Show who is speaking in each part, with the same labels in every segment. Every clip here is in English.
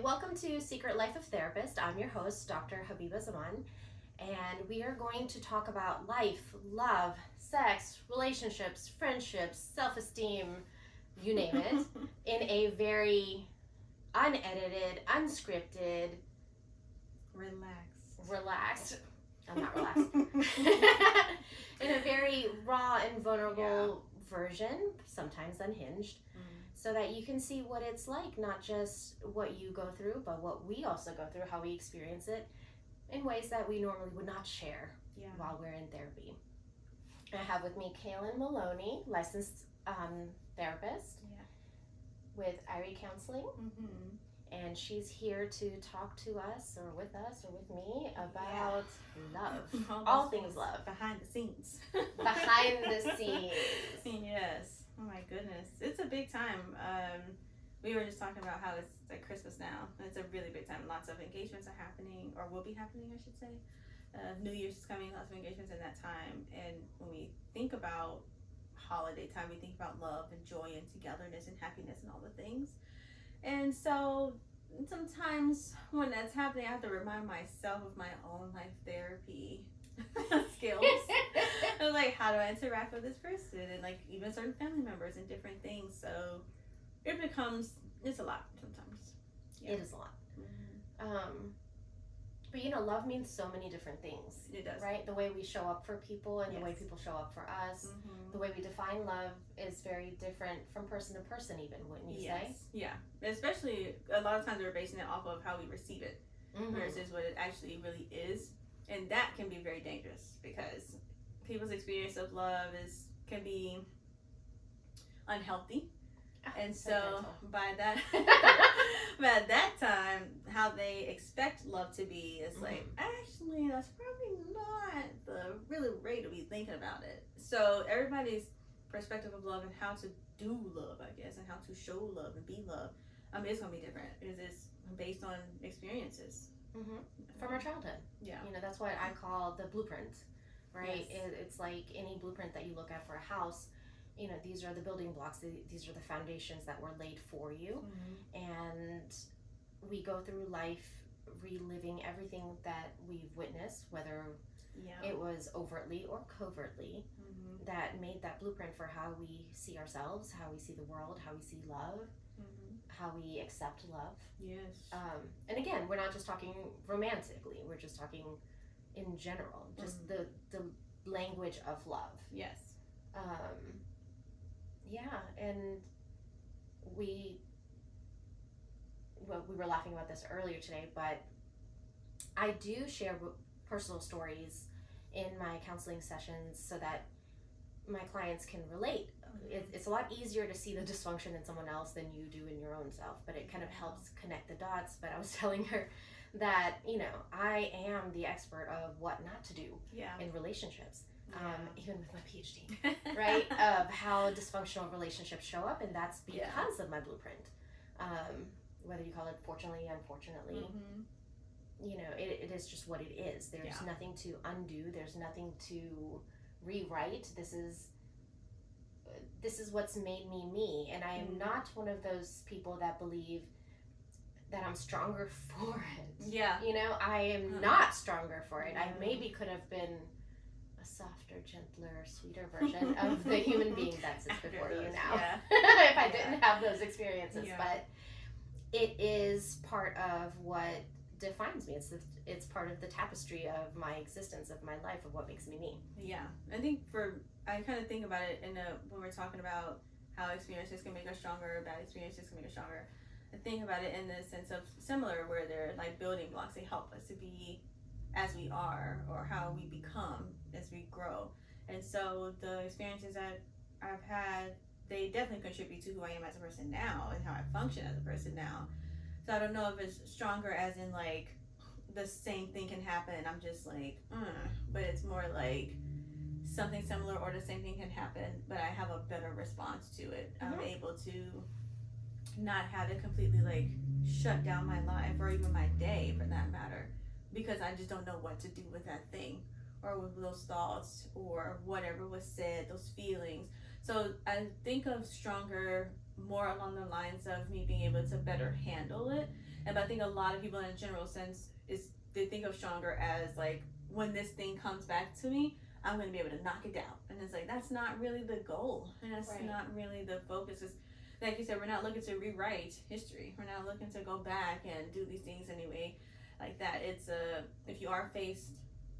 Speaker 1: welcome to Secret Life of Therapist. I'm your host, Dr. Habiba Zaman, and we are going to talk about life, love, sex, relationships, friendships, self-esteem, you name it, in a very unedited, unscripted, relaxed, I'm not relaxed, in a very raw and vulnerable version, sometimes unhinged, so that you can see what it's like, not just what you go through, but what we also go through, how we experience it in ways that we normally would not share while we're in therapy. I have with me Kaylan Maloney, licensed therapist with IRE Counseling. And she's here to talk to us or with me about love. All things love.
Speaker 2: Behind the scenes.
Speaker 1: Behind the scenes.
Speaker 2: Yes. Oh my goodness. It's a big time. We were just talking about how it's like Christmas now. It's a really big time. Lots of engagements are happening, or will be happening, I should say. New Year's is coming, lots of engagements in that time. And when we think about holiday time, we think about love and joy and togetherness and happiness and all the things. And so sometimes when that's happening, I have to remind myself of my own life therapy skills. I was like, how do I interact with this person? And like even certain family members and different things. So it's a lot sometimes.
Speaker 1: It is a lot. But love means so many different things.
Speaker 2: It does.
Speaker 1: Right? The way we show up for people and the way people show up for us. The way we define love is very different from person to person even, wouldn't you say?
Speaker 2: Yeah. Especially a lot of times we're basing it off of how we receive it versus what it actually really is. And that can be very dangerous because people's experience of love can be unhealthy. And so by that time, how they expect love to be is like, actually, that's probably not the really way to be thinking about it. So everybody's perspective of love and how to do love, I guess, and how to show love and be love, it's going to be different because it's based on experiences.
Speaker 1: From our childhood.
Speaker 2: Yeah.
Speaker 1: That's what I call the blueprint, right?
Speaker 2: Yes.
Speaker 1: It's like any blueprint that you look at for a house. These are the building blocks, these are the foundations that were laid for you. And we go through life reliving everything that we've witnessed, whether it was overtly or covertly, that made that blueprint for how we see ourselves, how we see the world, how we see love, how we accept love.
Speaker 2: Yes.
Speaker 1: And again, we're not just talking romantically, we're just talking in general, just the language of love.
Speaker 2: Yes.
Speaker 1: And we were laughing about this earlier today, but I do share personal stories in my counseling sessions so that my clients can relate. It's a lot easier to see the dysfunction in someone else than you do in your own self, but it kind of helps connect the dots. But I was telling her that, I am the expert of what not to do in relationships. Even with my PhD, right? Of how dysfunctional relationships show up, and that's because of my blueprint. Whether you call it fortunately, unfortunately, it is just what it is. There's nothing to undo. There's nothing to rewrite. This is what's made me, and I am not one of those people that believe that I'm stronger for it.
Speaker 2: Yeah.
Speaker 1: I am not stronger for it. I maybe could have been a softer, gentler, sweeter version of the human being that sits before you now. If I didn't have those experiences. But it is part of what defines me. It's part of the tapestry of my existence, of my life, of what makes me me.
Speaker 2: Yeah. I kind of think about it when we're talking about how experiences can make us stronger, bad experiences can make us stronger. I think about it in the sense of similar, where they're like building blocks. They help us to be as we are, or how we become as we grow. And so the experiences that I've had, they definitely contribute to who I am as a person now and how I function as a person now. So I don't know if it's stronger as in like the same thing can happen, I'm just like, but it's more like something similar or the same thing can happen, but I have a better response to it. I'm able to not have it completely like shut down my life or even my day for that matter, because I just don't know what to do with that thing or with those thoughts or whatever was said, those feelings. So I think of stronger more along the lines of me being able to better handle it. And I think a lot of people in a general sense is they think of stronger as like, when this thing comes back to me, I'm going to be able to knock it down. And it's like, that's not really the goal. And that's not really the focus. It's, like you said, we're not looking to rewrite history. We're not looking to go back and do these things anyway like that. It's if you are faced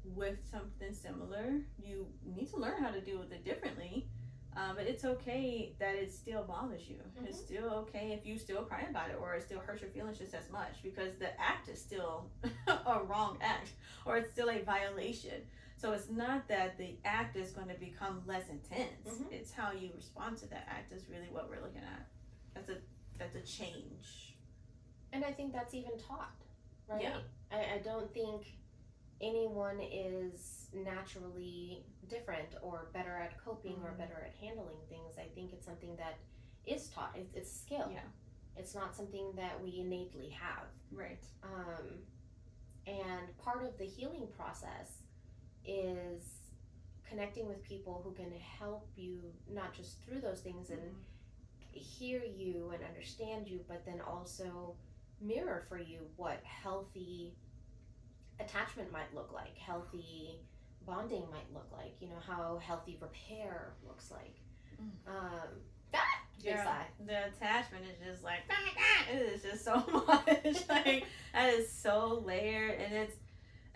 Speaker 2: with something similar, you need to learn how to deal with it differently. But it's okay that it still bothers you. Mm-hmm. It's still okay if you still cry about it, or it still hurts your feelings just as much, because the act is still a wrong act, or it's still a violation. So it's not that the act is going to become less intense. Mm-hmm. It's how you respond to that act is really what we're looking at. That's a change.
Speaker 1: And I think that's even taught, right?
Speaker 2: Yeah.
Speaker 1: I don't think anyone is naturally different or better at coping or better at handling things. I think it's something that is taught. It's skill.
Speaker 2: Yeah.
Speaker 1: It's not something that we innately have.
Speaker 2: Right.
Speaker 1: And part of the healing process is connecting with people who can help you not just through those things and hear you and understand you, but then also mirror for you what healthy attachment might look like, healthy bonding might look like, you know, how healthy repair looks like.
Speaker 2: The attachment is just like, it is just so much. Like, that is so layered,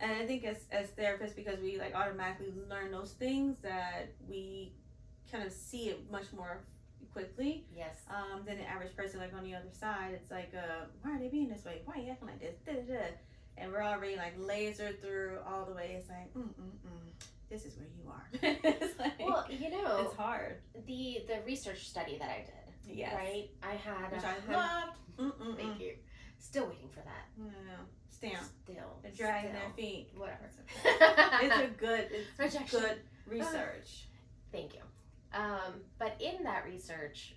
Speaker 2: and I think as therapists, because we like automatically learn those things, that we kind of see it much more quickly.
Speaker 1: Yes.
Speaker 2: Than the average person. Like on the other side, it's like, why are they being this way? Why are you acting like this? Da-da-da. And we're already like lasered through all the way. It's like, this is where you are. It's like,
Speaker 1: well, you know,
Speaker 2: it's hard.
Speaker 1: The research study that I did.
Speaker 2: Yes.
Speaker 1: Right. I had.
Speaker 2: Which I loved.
Speaker 1: Thank you. Still waiting for that.
Speaker 2: No. Stamp.
Speaker 1: They're
Speaker 2: dragging their feet.
Speaker 1: Whatever.
Speaker 2: It's good research.
Speaker 1: Thank you. But in that research,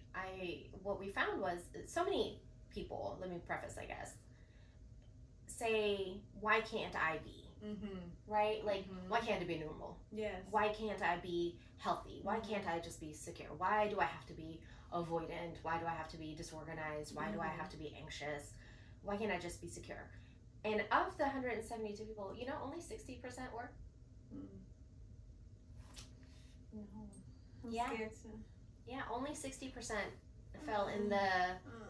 Speaker 1: what we found was so many people, let me preface, I guess, say, why can't I be? Mm-hmm. Right? Like, why can't it be normal?
Speaker 2: Yes.
Speaker 1: Why can't I be healthy? Why can't I just be secure? Why do I have to be avoidant? Why do I have to be disorganized? Why do I have to be anxious? Why can't I just be secure? And of the 172 people, you know, only 60% were.
Speaker 2: I'm scared to.
Speaker 1: Yeah, only 60% fell in the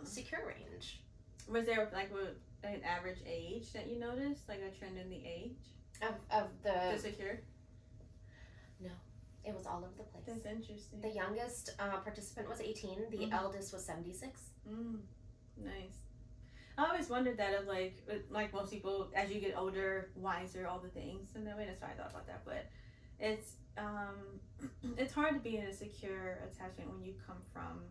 Speaker 1: secure range.
Speaker 2: Was there like an average age that you noticed, like a trend in the age
Speaker 1: of the
Speaker 2: secure?
Speaker 1: No, it was all over the place.
Speaker 2: That's interesting.
Speaker 1: The youngest participant was 18. The eldest was 76.
Speaker 2: Nice. I always wondered that, of like most people, as you get older, wiser, all the things, and then that's why I thought about that. But it's hard to be in a secure attachment when you come from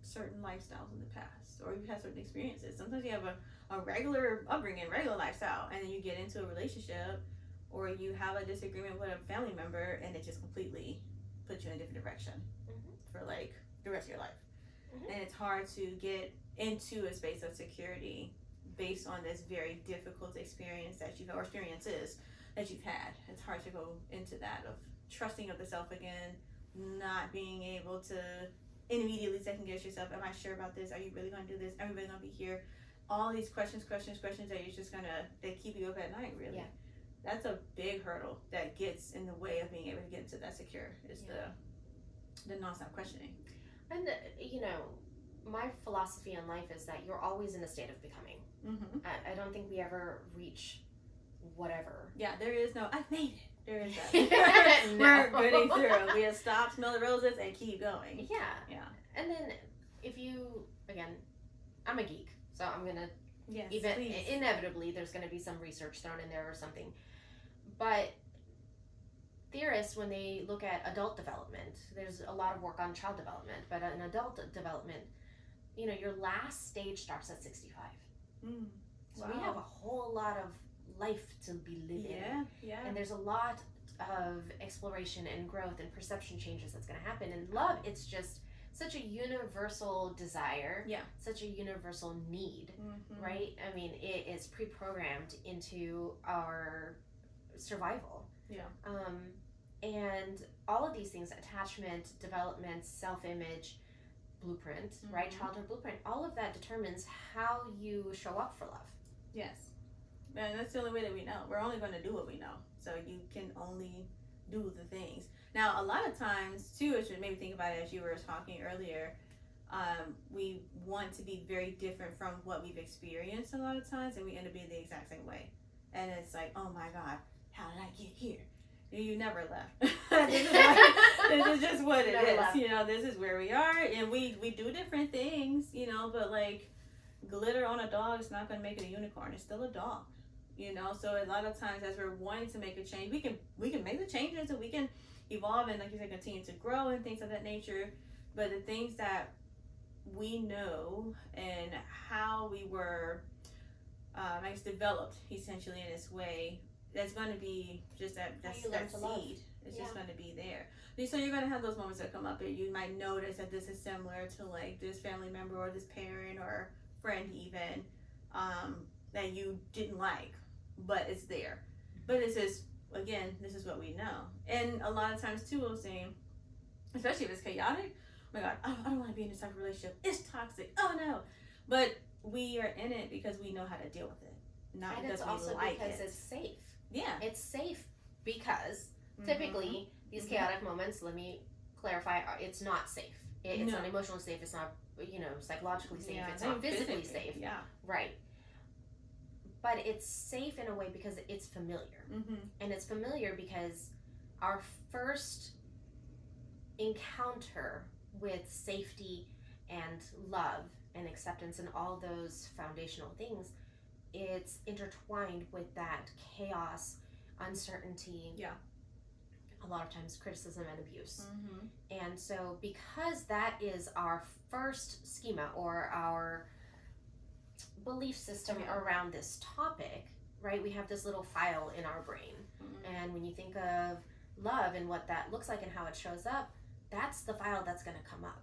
Speaker 2: certain lifestyles in the past, or you've had certain experiences. Sometimes you have a regular upbringing, regular lifestyle, and then you get into a relationship, or you have a disagreement with a family member, and it just completely puts you in a different direction for like the rest of your life. And it's hard to get into a space of security based on this very difficult experiences that you've had. It's hard to go into that of trusting of the self again, not being able to immediately second guess yourself. Am I sure about this? Are you really going to do this? Are we really going to be here? All these questions that you're just that keep you up at night, really. Yeah. That's a big hurdle that gets in the way of being able to get into that secure, is the nonstop questioning.
Speaker 1: And, you know, my philosophy in life is that you're always in a state of becoming. I don't think we ever reach whatever.
Speaker 2: Yeah, there is no, I've made it. There is that. We're getting through. We have stopped, smell the roses, and keep going.
Speaker 1: Yeah. And then if you, again, I'm a geek, so I'm going to, inevitably, there's going to be some research thrown in there or something. But theorists, when they look at adult development, there's a lot of work on child development, but in adult development, you know, your last stage starts at 65. So we have a whole lot of life to be living.
Speaker 2: Yeah.
Speaker 1: And there's a lot of exploration and growth and perception changes that's going to happen. And love, it's just such a universal desire, such a universal need, right? I mean, it is pre-programmed into our survival. And all of these things, attachment, development, self-image, blueprint, right? Childhood blueprint. All of that determines how you show up for love.
Speaker 2: Yes. And that's the only way that we know. We're only going to do what we know. So you can only do the things. Now, a lot of times, too, as you maybe think about it as you were talking earlier, we want to be very different from what we've experienced a lot of times, and we end up being the exact same way. And it's like, oh my God, how did I get here? You never left. This is just what it is. Left. You know, this is where we are, and we do different things, you know, but like glitter on a dog is not going to make it a unicorn. It's still a dog, you know. So a lot of times, as we're wanting to make a change, we can make the changes, and we can evolve and, like you said, continue to grow and things of that nature. But the things that we know and how we were, I guess, developed essentially in this way, that's going to be just that seed. It's just going to be there. So you're going to have those moments that come up, and you might notice that this is similar to like this family member or this parent or friend even, that you didn't like, but it's there. But this is what we know. And a lot of times too, we'll say, especially if it's chaotic, oh my God, I don't want to be in this type of relationship. It's toxic. Oh no. But we are in it because we know how to deal with it. Not
Speaker 1: and
Speaker 2: because
Speaker 1: it's
Speaker 2: we
Speaker 1: also
Speaker 2: like
Speaker 1: because
Speaker 2: it.
Speaker 1: it's safe.
Speaker 2: Yeah.
Speaker 1: It's safe because typically these chaotic moments, let me clarify, it's not safe. It's not emotionally safe. It's not, psychologically safe. It's not physically safe.
Speaker 2: Yeah.
Speaker 1: Right. But it's safe in a way because it's familiar. And it's familiar because our first encounter with safety and love and acceptance and all those foundational things, it's intertwined with that chaos, uncertainty, a lot of times criticism and abuse. And so because that is our first schema or our belief system around this topic, right, we have this little file in our brain. And when you think of love and what that looks like and how it shows up, that's the file that's going to come up.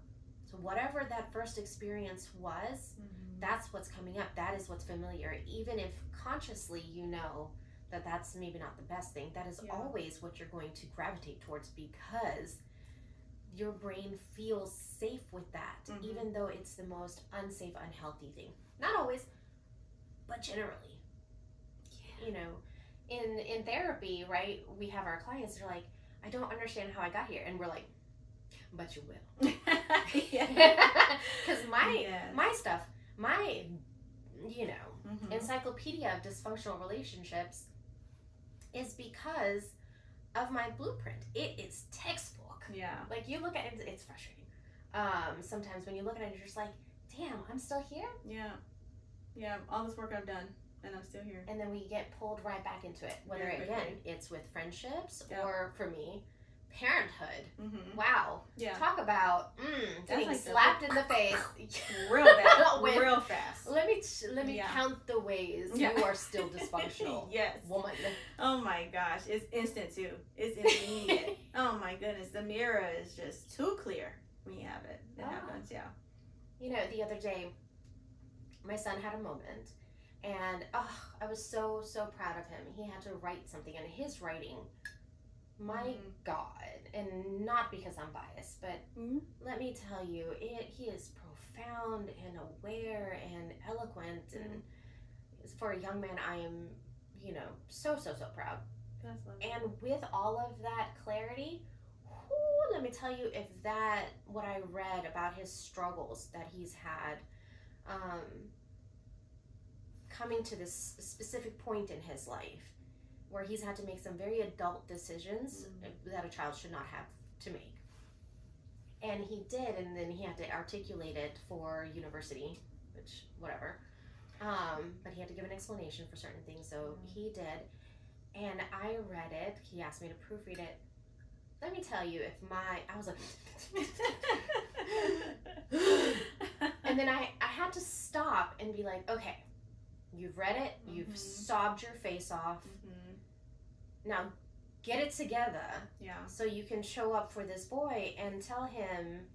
Speaker 1: So whatever that first experience was, that's what's coming up. That is what's familiar. Even if consciously you know that that's maybe not the best thing, that is always what you're going to gravitate towards because your brain feels safe with that, even though it's the most unsafe, unhealthy thing. Not always, but generally. You know, in therapy, right, we have our clients that are like, I don't understand how I got here. And we're like, but you will. Because my stuff, my, encyclopedia of dysfunctional relationships is because of my blueprint. It is textbook.
Speaker 2: Yeah.
Speaker 1: Like you look at it, it's frustrating. Sometimes when you look at it, you're just like, damn, I'm still here?
Speaker 2: Yeah, all this work I've done, and I'm still here.
Speaker 1: And then we get pulled right back into it. Whether, again, it's with friendships or, for me, parenthood. Wow. Yeah. Talk about getting like slapped in the face.
Speaker 2: Real bad. Real fast.
Speaker 1: Let me count the ways you are still dysfunctional.
Speaker 2: Yes.
Speaker 1: Woman.
Speaker 2: Oh my gosh. It's instant too. It's immediate. Oh my goodness. The mirror is just too clear when you have it. It happens, yeah.
Speaker 1: The other day, my son had a moment, and I was so proud of him. He had to write something, and his writing, my God, and not because I'm biased, but let me tell you, he is profound and aware and eloquent, and for a young man, I am, so proud.
Speaker 2: That's lovely.
Speaker 1: And with all of that clarity, let me tell you, if what I read about his struggles that he's had, coming to this specific point in his life where he's had to make some very adult decisions that a child should not have to make. And he did, and then he had to articulate it for university, which, whatever. But he had to give an explanation for certain things, so he did. And I read it. He asked me to proofread it. Let me tell you, I was like, and then I had to stop and be like, okay, you've read it, you've sobbed your face off. Now get it together so you can show up for this boy and tell him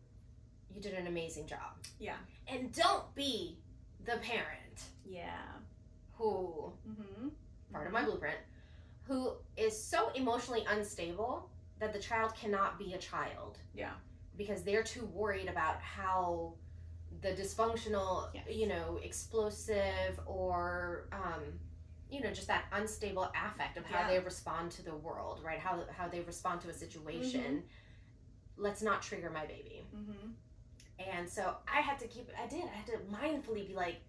Speaker 1: you did an amazing job.
Speaker 2: Yeah.
Speaker 1: And don't be the parent.
Speaker 2: Yeah.
Speaker 1: Who, part of my blueprint, who is so emotionally unstable that the child cannot be a child.
Speaker 2: Yeah.
Speaker 1: because they're too worried about how the dysfunctional,
Speaker 2: Yes.
Speaker 1: explosive, or just that unstable affect of how they respond to the world, right? How they respond to a situation. Let's not trigger my baby. And so I had to mindfully be like,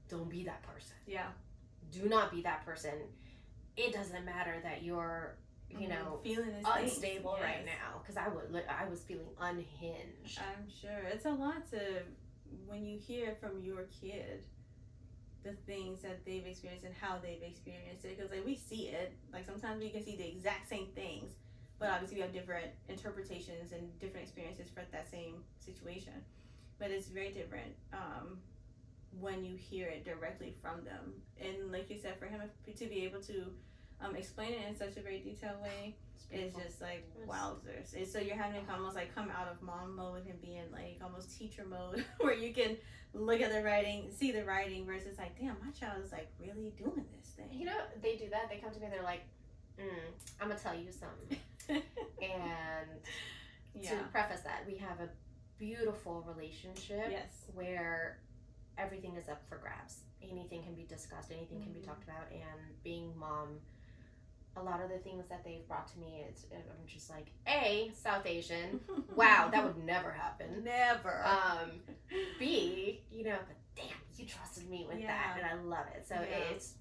Speaker 1: don't be that person.
Speaker 2: Yeah.
Speaker 1: Do not be that person. It doesn't matter that you're
Speaker 2: feeling
Speaker 1: unstable right now, because I was feeling unhinged.
Speaker 2: I'm sure it's a lot to, when you hear from your kid the things that they've experienced and how they've experienced it, because like we see it, like sometimes we can see the exact same things, but obviously we have different interpretations and different experiences for that same situation. But it's very different when you hear it directly from them. And like you said, for him to be able to explain it in such a very detailed way is just like wowzers. So you're having to almost like come out of mom mode and be in like almost teacher mode where you can look at the writing, see the writing, versus like, damn, my child is like really doing this thing.
Speaker 1: They do that. They come to me and they're like, I'm gonna tell you something. And to preface that, we have a beautiful relationship.
Speaker 2: Yes.
Speaker 1: Where everything is up for grabs. Anything can be discussed, anything can be talked about, and being mom, a lot of the things that they've brought to me, I'm just like, A, South Asian, wow, that would never happen.
Speaker 2: Never.
Speaker 1: B, but damn, you trusted me with that, and I love it. So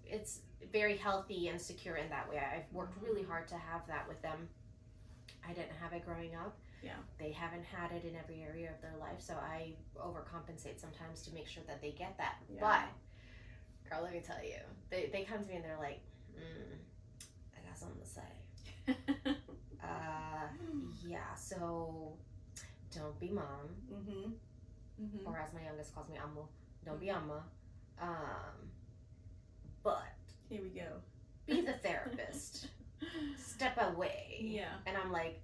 Speaker 1: it's very healthy and secure in that way. I've worked really hard to have that with them. I didn't have it growing up.
Speaker 2: Yeah.
Speaker 1: They haven't had it in every area of their life, so I overcompensate sometimes to make sure that they get that. Yeah. But, girl, let me tell you, they come to me and they're like, I got something to say. So don't be mom, or as my youngest calls me, Amma. Don't be Amma. But
Speaker 2: here we go.
Speaker 1: Be the therapist. Step away.
Speaker 2: Yeah.
Speaker 1: And I'm like,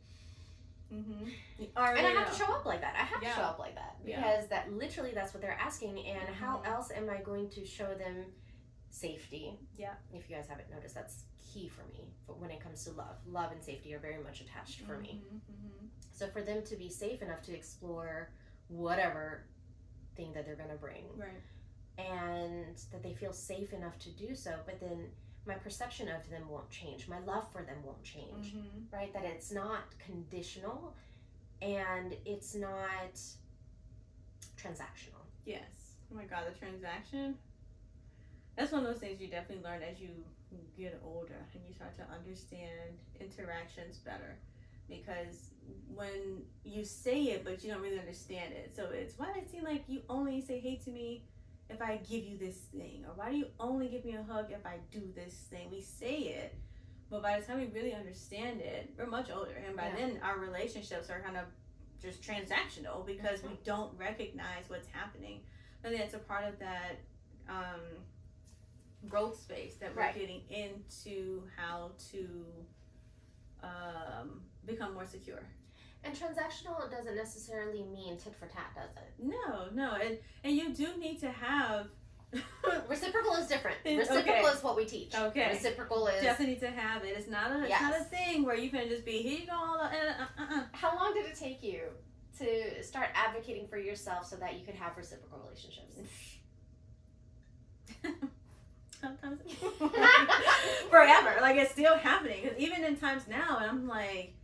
Speaker 2: and
Speaker 1: I have to show up like that. I have to show up like that, because that literally that's what they're asking. And how else am I going to show them safety?
Speaker 2: Yeah.
Speaker 1: If you guys haven't noticed, that's key for me. But when it comes to love and safety are very much attached for me. So for them to be safe enough to explore whatever thing that they're going to bring,
Speaker 2: right,
Speaker 1: and that they feel safe enough to do so, but then my perception of them won't change. My love for them won't change, right? That it's not conditional and it's not transactional.
Speaker 2: Yes. Oh my God, the transaction. That's one of those things you definitely learn as you get older and you start to understand interactions better. Because when you say it, but you don't really understand it. So it's, why does it seem like you only say hey to me if I give you this thing? Or why do you only give me a hug if I do this thing? We say it, but by the time we really understand it, we're much older. And by then, our relationships are kind of just transactional because we don't recognize what's happening. I think it's a part of that growth space that we're getting into, how to become more secure.
Speaker 1: And transactional doesn't necessarily mean tit for tat, does it?
Speaker 2: No. And you do need to have...
Speaker 1: Reciprocal is different. Reciprocal is what we teach.
Speaker 2: Okay.
Speaker 1: Reciprocal is...
Speaker 2: Definitely need to have it. It's not a thing where you can just be, here you go.
Speaker 1: How long did it take you to start advocating for yourself so that you could have reciprocal relationships?
Speaker 2: Sometimes. Forever. Like, it's still happening. Because even in times now, and I'm like...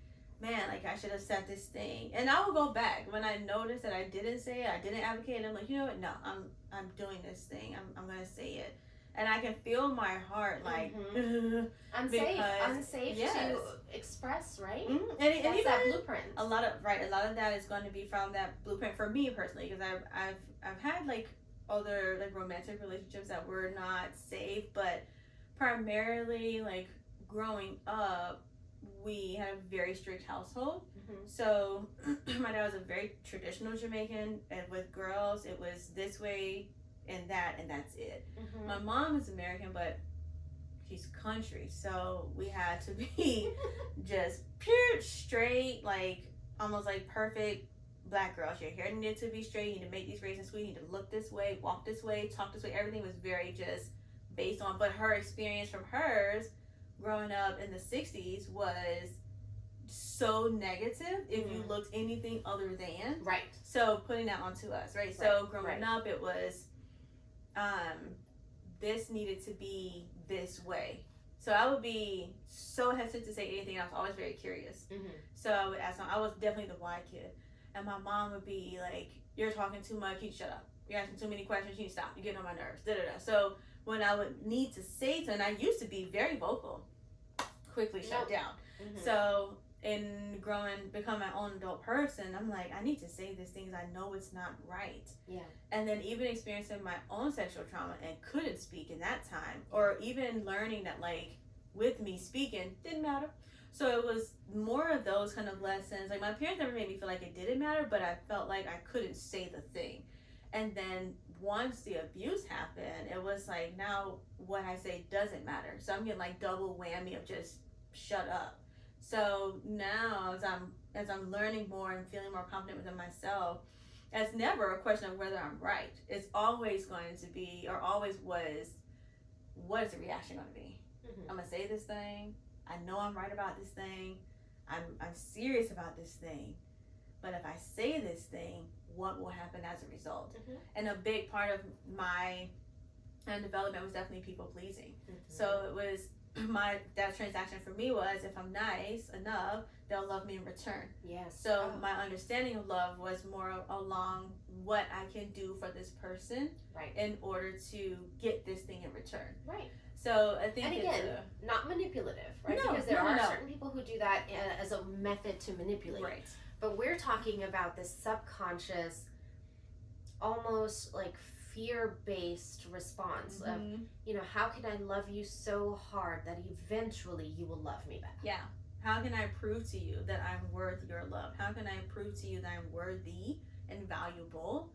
Speaker 2: man, like I should have said this thing. And I will go back when I notice that I didn't say it, I didn't advocate, and I'm like, you know what, no, I'm doing this thing. I'm gonna say it. And I can feel my heart like
Speaker 1: unsafe to express, right?
Speaker 2: And
Speaker 1: that's
Speaker 2: even
Speaker 1: that blueprint.
Speaker 2: A lot of that is going to be from that blueprint for me personally, because I've had like other like romantic relationships that were not safe, but primarily like growing up, we had a very strict household. So my dad was a very traditional Jamaican, and with girls it was this way and that's it. My mom is American, but she's country, so we had to be just pure straight, like almost like perfect black girls. Your hair needed to be straight, you need to make these braids and sweet, you need to look this way, walk this way, talk this way. Everything was very just based on, but her experience from hers growing up in the 60s was so negative if you looked anything other than.
Speaker 1: Right.
Speaker 2: So putting that onto us, right? So growing up, it was, this needed to be this way. So I would be so hesitant to say anything. I was always very curious. So I would ask. I was definitely the why kid, and my mom would be like, "You're talking too much. You need to shut up. You're asking too many questions. You need to stop. You're getting on my nerves." Da da da. So when I would need to say something, I used to be very vocal, quickly shut down. So in become my own adult person, I'm like, I need to say these things. I know it's not right.
Speaker 1: Yeah.
Speaker 2: And then even experiencing my own sexual trauma and couldn't speak in that time, or even learning that like with me speaking didn't matter. So it was more of those kind of lessons. Like my parents never made me feel like it didn't matter, but I felt like I couldn't say the thing. And then once the abuse happened, it was like now what I say doesn't matter. So I'm getting like double whammy of just shut up. So now as I'm learning more and feeling more confident within myself, it's never a question of whether I'm right. It's always going to be, or always was, what is the reaction going to be? I'm gonna say this thing. I know I'm right about this thing. I'm serious about this thing. But if I say this thing, what will happen as a result? And a big part of my development was definitely people pleasing. So it was that transaction for me was, if I'm nice enough, they'll love me in return.
Speaker 1: Yes.
Speaker 2: So my understanding of love was more along what I can do for this person,
Speaker 1: right,
Speaker 2: in order to get this thing in return.
Speaker 1: Right.
Speaker 2: So I think,
Speaker 1: and again, not manipulative, right?
Speaker 2: No,
Speaker 1: because there are certain people who do that as a method to manipulate.
Speaker 2: Right.
Speaker 1: But we're talking about this subconscious, almost like fear-based response of, how can I love you so hard that eventually you will love me back?
Speaker 2: Yeah. How can I prove to you that I'm worth your love? How can I prove to you that I'm worthy and valuable?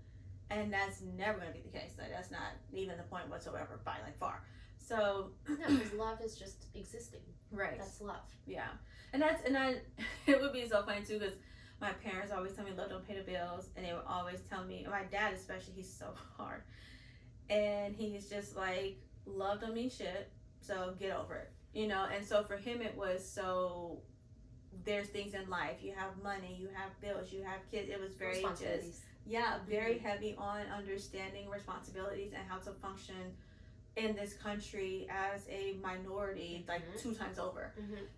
Speaker 2: And that's never going to be the case. Like, that's not even the point whatsoever, by like far. So
Speaker 1: no, because love is just existing.
Speaker 2: Right.
Speaker 1: That's love.
Speaker 2: Yeah. And it would be so funny too, because my parents always tell me love don't pay the bills, and they would always tell me, my dad especially, he's so hard, and he's just like, love don't mean shit, so get over it, and so for him it was, so there's things in life, you have money, you have bills, you have kids, it was very just, very heavy on understanding responsibilities and how to function in this country as a minority, like 2 times over.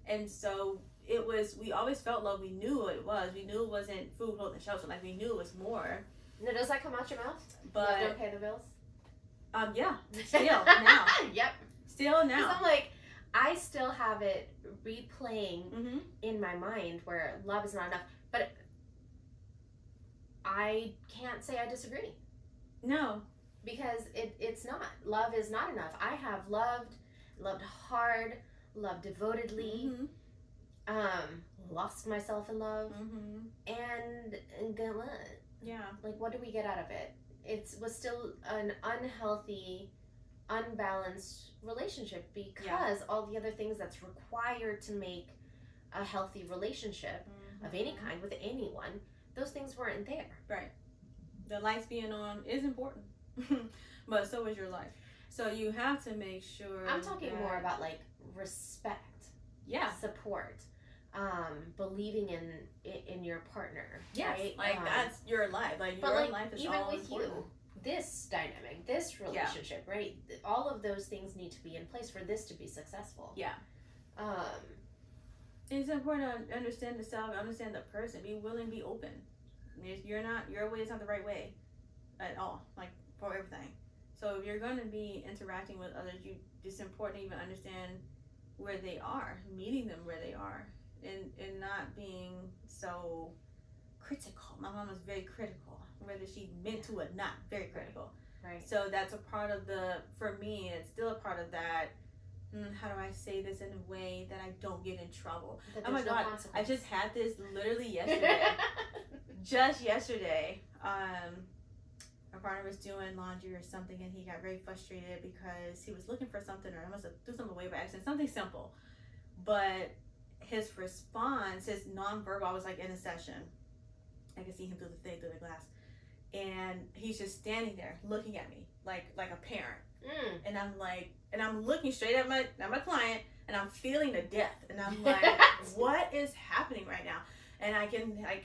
Speaker 2: And so it was, we always felt love, we knew what it was, we knew it wasn't food, clothing, shelter, like we knew it was more.
Speaker 1: Now, does that come out your mouth?
Speaker 2: But
Speaker 1: love don't pay the bills?
Speaker 2: Yeah, still now.
Speaker 1: Yep.
Speaker 2: Still now.
Speaker 1: Because I'm like, I still have it replaying in my mind where love is not enough, but I can't say I disagree.
Speaker 2: No.
Speaker 1: Because it's not. Love is not enough. I have loved hard, loved devotedly, lost myself in love, and then what?
Speaker 2: Yeah.
Speaker 1: Like, what do we get out of it? It was still an unhealthy, unbalanced relationship because all the other things that's required to make a healthy relationship of any kind with anyone, those things weren't there.
Speaker 2: Right. The lights being on is important. But so is your life. So you have to make sure.
Speaker 1: I'm talking more about like respect, support, believing in your partner.
Speaker 2: Yes,
Speaker 1: right?
Speaker 2: like that's your life. Like your life is
Speaker 1: even
Speaker 2: all
Speaker 1: with
Speaker 2: important.
Speaker 1: you, this dynamic, this relationship, right? All of those things need to be in place for this to be successful.
Speaker 2: Yeah. It's important to understand the self, understand the person, be willing, be open. If your way is not the right way at all, like for everything. So if you're going to be interacting with others, it's important to even understand where they are, meeting them where they are, and not being so critical. My mom was very critical, whether she meant to or not, very critical.
Speaker 1: Right.
Speaker 2: So that's a part of for me, it's still a part of that. How do I say this in a way that I don't get in trouble? Oh my God, I just had this literally yesterday. Just yesterday, our partner was doing laundry or something, and he got very frustrated because he was looking for something, or I must have threw something away by accident, something simple. But his response, his nonverbal, I was like in a session. I could see him through the glass. And he's just standing there looking at me. like a parent.
Speaker 1: Mm.
Speaker 2: And I'm like, and I'm looking straight at my client, and I'm feeling the death, and I'm like, what is happening right now? And I can like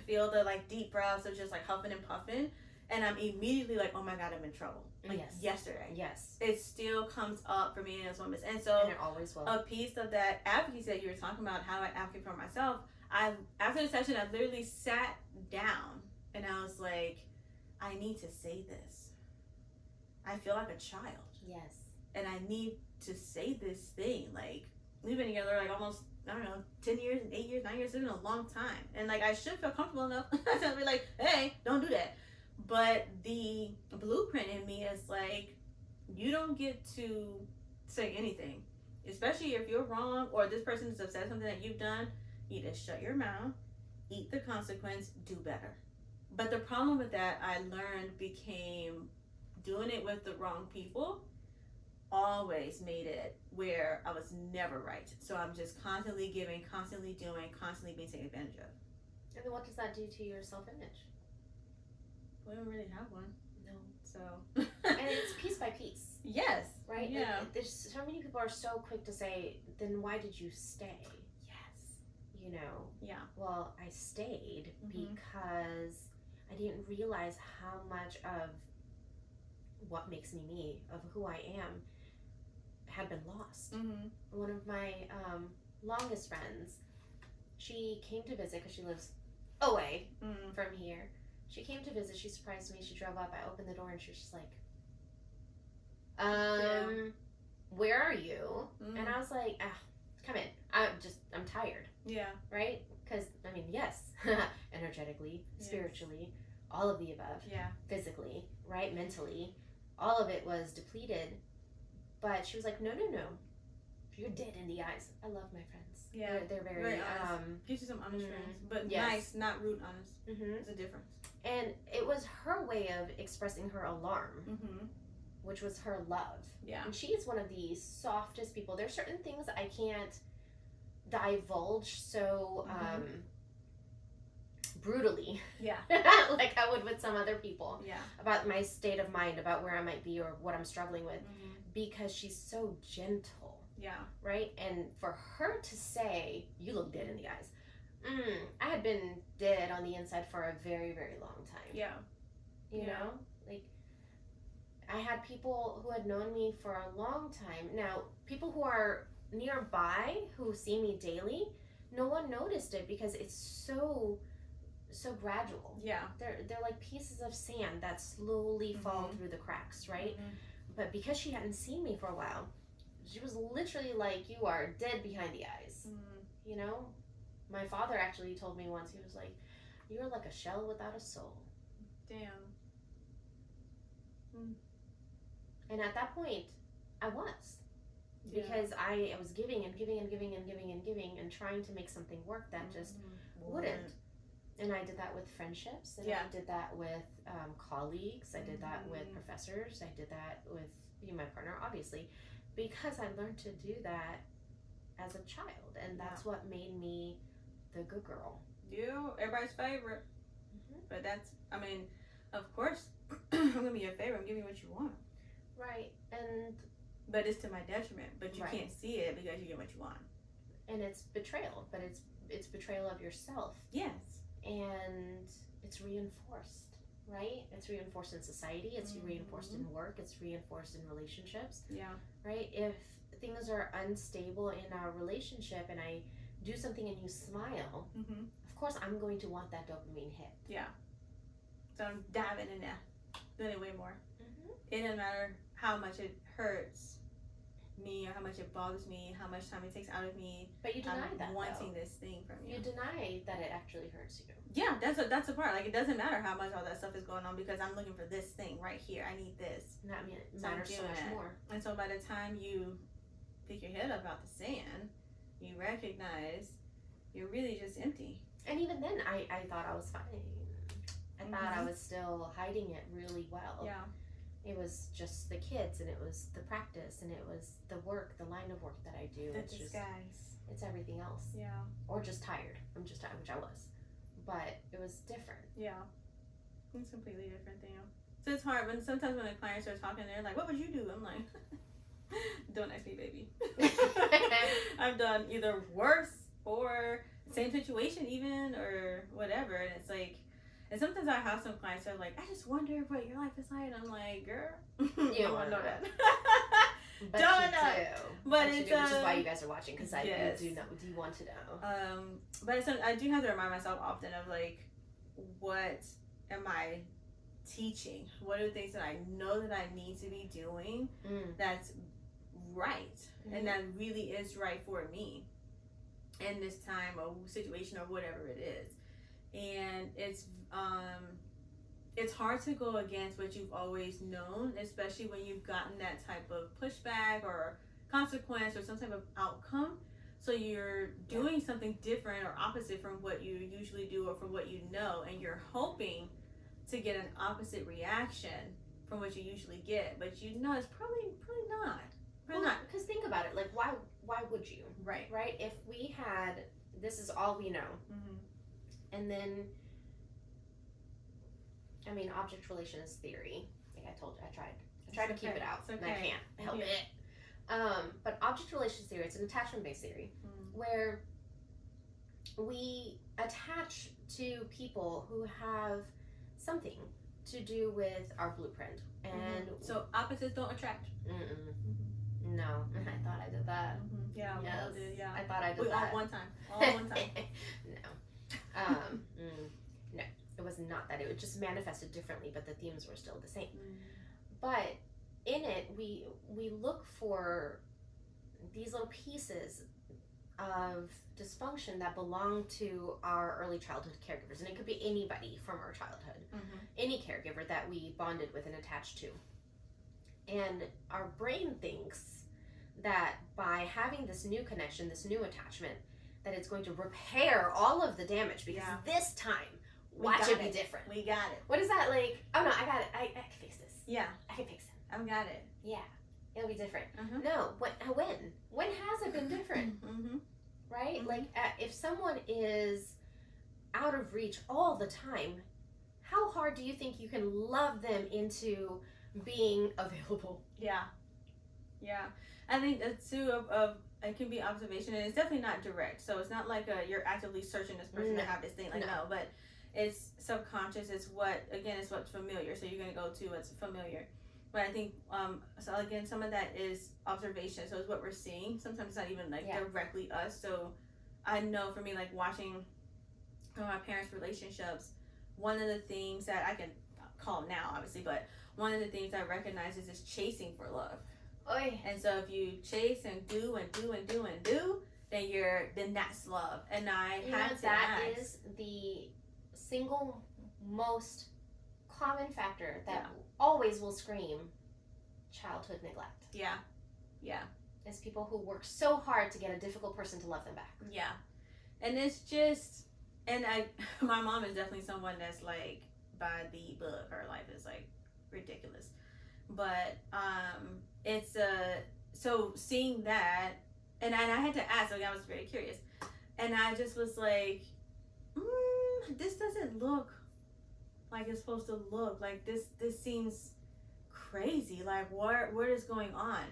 Speaker 2: feel the like deep breaths of just like huffing and puffing, and I'm immediately like, oh my god, I'm in trouble. Like yesterday.
Speaker 1: Yes.
Speaker 2: It still comes up for me in those moments, and so
Speaker 1: and it always will.
Speaker 2: a piece of that advocacy that you were talking about, how I advocate for myself. After the session, I literally sat down and I was like, I need to say this. I feel like a child.
Speaker 1: Yes.
Speaker 2: And I need to say this thing. Like, we've been together like almost, I don't know, 10 years, 8 years, 9 years. It's been a long time. And like, I should feel comfortable enough to be like, hey, don't do that. But the blueprint in me is like, you don't get to say anything. Especially if you're wrong or this person is upset at something that you've done. You just shut your mouth, eat the consequence, do better. But the problem with that, I learned, became doing it with the wrong people always made it where I was never right. So I'm just constantly giving, constantly doing, constantly being taken advantage of.
Speaker 1: And then what does that do to your self-image?
Speaker 2: We don't really have one.
Speaker 1: No.
Speaker 2: So.
Speaker 1: And it's piece by piece.
Speaker 2: Yes.
Speaker 1: Right?
Speaker 2: Yeah.
Speaker 1: Like, there's so many people are so quick to say, then why did you stay?
Speaker 2: Yes.
Speaker 1: You know?
Speaker 2: Yeah.
Speaker 1: Well, I stayed because I didn't realize how much of what makes me me, of who I am, had been lost.
Speaker 2: Mm-hmm.
Speaker 1: One of my longest friends, she came to visit because she lives away from here. She came to visit. She surprised me. She drove up. I opened the door and she was just like, where are you? And I was like, come in. I'm tired.
Speaker 2: Yeah.
Speaker 1: Right? Because, I mean, yes, energetically, spiritually, all of the above.
Speaker 2: Yeah.
Speaker 1: Physically, right? Mentally, all of it was depleted. But she was like, no. You're dead in the eyes. I love my friends.
Speaker 2: Yeah.
Speaker 1: They're very
Speaker 2: honest. Gives you some honest friends. But nice, not rude honest. There's a difference.
Speaker 1: And it was her way of expressing her alarm, which was her love.
Speaker 2: Yeah.
Speaker 1: And she's one of the softest people. There's certain things I can't divulge so brutally.
Speaker 2: Yeah.
Speaker 1: Like I would with some other people.
Speaker 2: Yeah.
Speaker 1: About my state of mind, about where I might be or what I'm struggling with. Because she's so gentle.
Speaker 2: Yeah. Right?
Speaker 1: And for her to say, you look dead in the eyes. I had been dead on the inside for a very, very long time.
Speaker 2: Yeah.
Speaker 1: You know? Like, I had people who had known me for a long time. Now, people who are nearby, who see me daily, no one noticed it because it's so gradual.
Speaker 2: Yeah.
Speaker 1: They're like pieces of sand that slowly fall through the cracks, right? But because she hadn't seen me for a while, she was literally like, you are dead behind the eyes. You know? My father actually told me once, he was like, you're like a shell without a soul.
Speaker 2: Damn.
Speaker 1: And at that point, I was. Because I was giving and giving and giving and giving and giving and trying to make something work that just wouldn't. And I did that with friendships, and I did that with colleagues, I did that with professors, I did that with my partner, obviously, because I learned to do that as a child, and that's what made me the good girl.
Speaker 2: You, everybody's favorite. But that's, I mean, of course, I'm going to be your favorite, I'm giving you what you want.
Speaker 1: Right,
Speaker 2: but it's to my detriment, but you can't see it because you get what you want.
Speaker 1: And it's betrayal, but it's betrayal of yourself.
Speaker 2: Yes.
Speaker 1: And it's reinforced, right? It's reinforced in society, it's reinforced in work, it's reinforced in relationships.
Speaker 2: Yeah. Right?
Speaker 1: If things are unstable in our relationship and I do something and you smile, of course I'm going to want that dopamine hit.
Speaker 2: Yeah. So I'm diving in there, doing it way more. It doesn't matter how much it hurts me or how much it bothers me, how much time it takes out of me.
Speaker 1: But you deny that,
Speaker 2: wanting this thing from you.
Speaker 1: You deny that it actually hurts you.
Speaker 2: Yeah, that's the part. Like, it doesn't matter how much all that stuff is going on because I'm looking for this thing right here. I need this.
Speaker 1: And that matters so much more.
Speaker 2: And so by the time you pick your head up out the sand, you recognize you're really just empty.
Speaker 1: And even then, I thought I was fine. I thought I was still hiding it really well.
Speaker 2: Yeah.
Speaker 1: It was just the kids, and it was the practice, and it was the work, the line of work that I do.
Speaker 2: It's disguise.
Speaker 1: It's everything else.
Speaker 2: Yeah.
Speaker 1: Or just tired. I'm just tired, which I was. But it was different.
Speaker 2: Yeah. It's completely different thing. So it's hard. When sometimes when the clients are talking, they're like, "What would you do?" I'm like, "Don't ask me, baby." I've done either worse or same situation even or whatever, and it's like, and sometimes I have some clients that are like, "I just wonder what your life is like," and I'm like, "Girl, you don't want to know that."
Speaker 1: But
Speaker 2: don't
Speaker 1: you
Speaker 2: know.
Speaker 1: do.
Speaker 2: But
Speaker 1: you
Speaker 2: it's
Speaker 1: do, which is why you guys are watching, because
Speaker 2: yes.
Speaker 1: I do want to know.
Speaker 2: But it's, I do have to remind myself often of like, what am I teaching? What are the things that I know that I need to be doing that's right and that really is right for me in this time or situation or whatever it is. And it's hard to go against what you've always known, especially when you've gotten that type of pushback or consequence or some type of outcome. So you're doing something different or opposite from what you usually do or from what you know, and you're hoping to get an opposite reaction from what you usually get, but you know it's probably not.
Speaker 1: Well, because think about it, like why would you?
Speaker 2: Right.
Speaker 1: If we had, this is all we know, and then, I mean, object relations theory. Like I told you, I tried to keep it out, and I can't help it. But object relations theory, it's an attachment-based theory, where we attach to people who have something to do with our blueprint, and
Speaker 2: so opposites don't attract.
Speaker 1: No, I thought I did that.
Speaker 2: Yeah,
Speaker 1: yes.
Speaker 2: We all did. Yeah,
Speaker 1: I thought I did that
Speaker 2: all one time.
Speaker 1: No, no, it was not that. It was just manifested differently, but the themes were still the same. But in it, we look for these little pieces of dysfunction that belong to our early childhood caregivers, and it could be anybody from our childhood, any caregiver that we bonded with and attached to. And our brain thinks that by having this new connection, this new attachment, that it's going to repair all of the damage, because this time, watch it be different.
Speaker 2: We got it.
Speaker 1: What is that like? Oh no, I got it. I can fix this.
Speaker 2: Yeah.
Speaker 1: I can fix it.
Speaker 2: I've got it.
Speaker 1: Yeah. It'll be different. No, when has it been different? Right? Like if someone is out of reach all the time, how hard do you think you can love them into being available?
Speaker 2: Yeah. I think that's too of it can be observation, and it's definitely not direct. So it's not like you're actively searching this person to have this thing. Like no, but it's subconscious. It's what's familiar. So you're gonna go to what's familiar. But I think so again, some of that is observation. So it's what we're seeing. Sometimes it's not even like directly us. So I know for me, like watching my parents' relationships, one of the things that I can call now, obviously, but one of the things I recognize is this chasing for love.
Speaker 1: Oy.
Speaker 2: And so if you chase and do, then that's love. And I have to
Speaker 1: that is the single most common factor that always will scream childhood neglect.
Speaker 2: Yeah.
Speaker 1: Is people who work so hard to get a difficult person to love them back.
Speaker 2: Yeah. And it's just, and my mom is definitely someone that's like by the book. Her life is like ridiculous. But it's so seeing that, and I had to ask, like I was very curious, and I just was like, this doesn't look like it's supposed to look. Like this seems crazy. Like what is going on?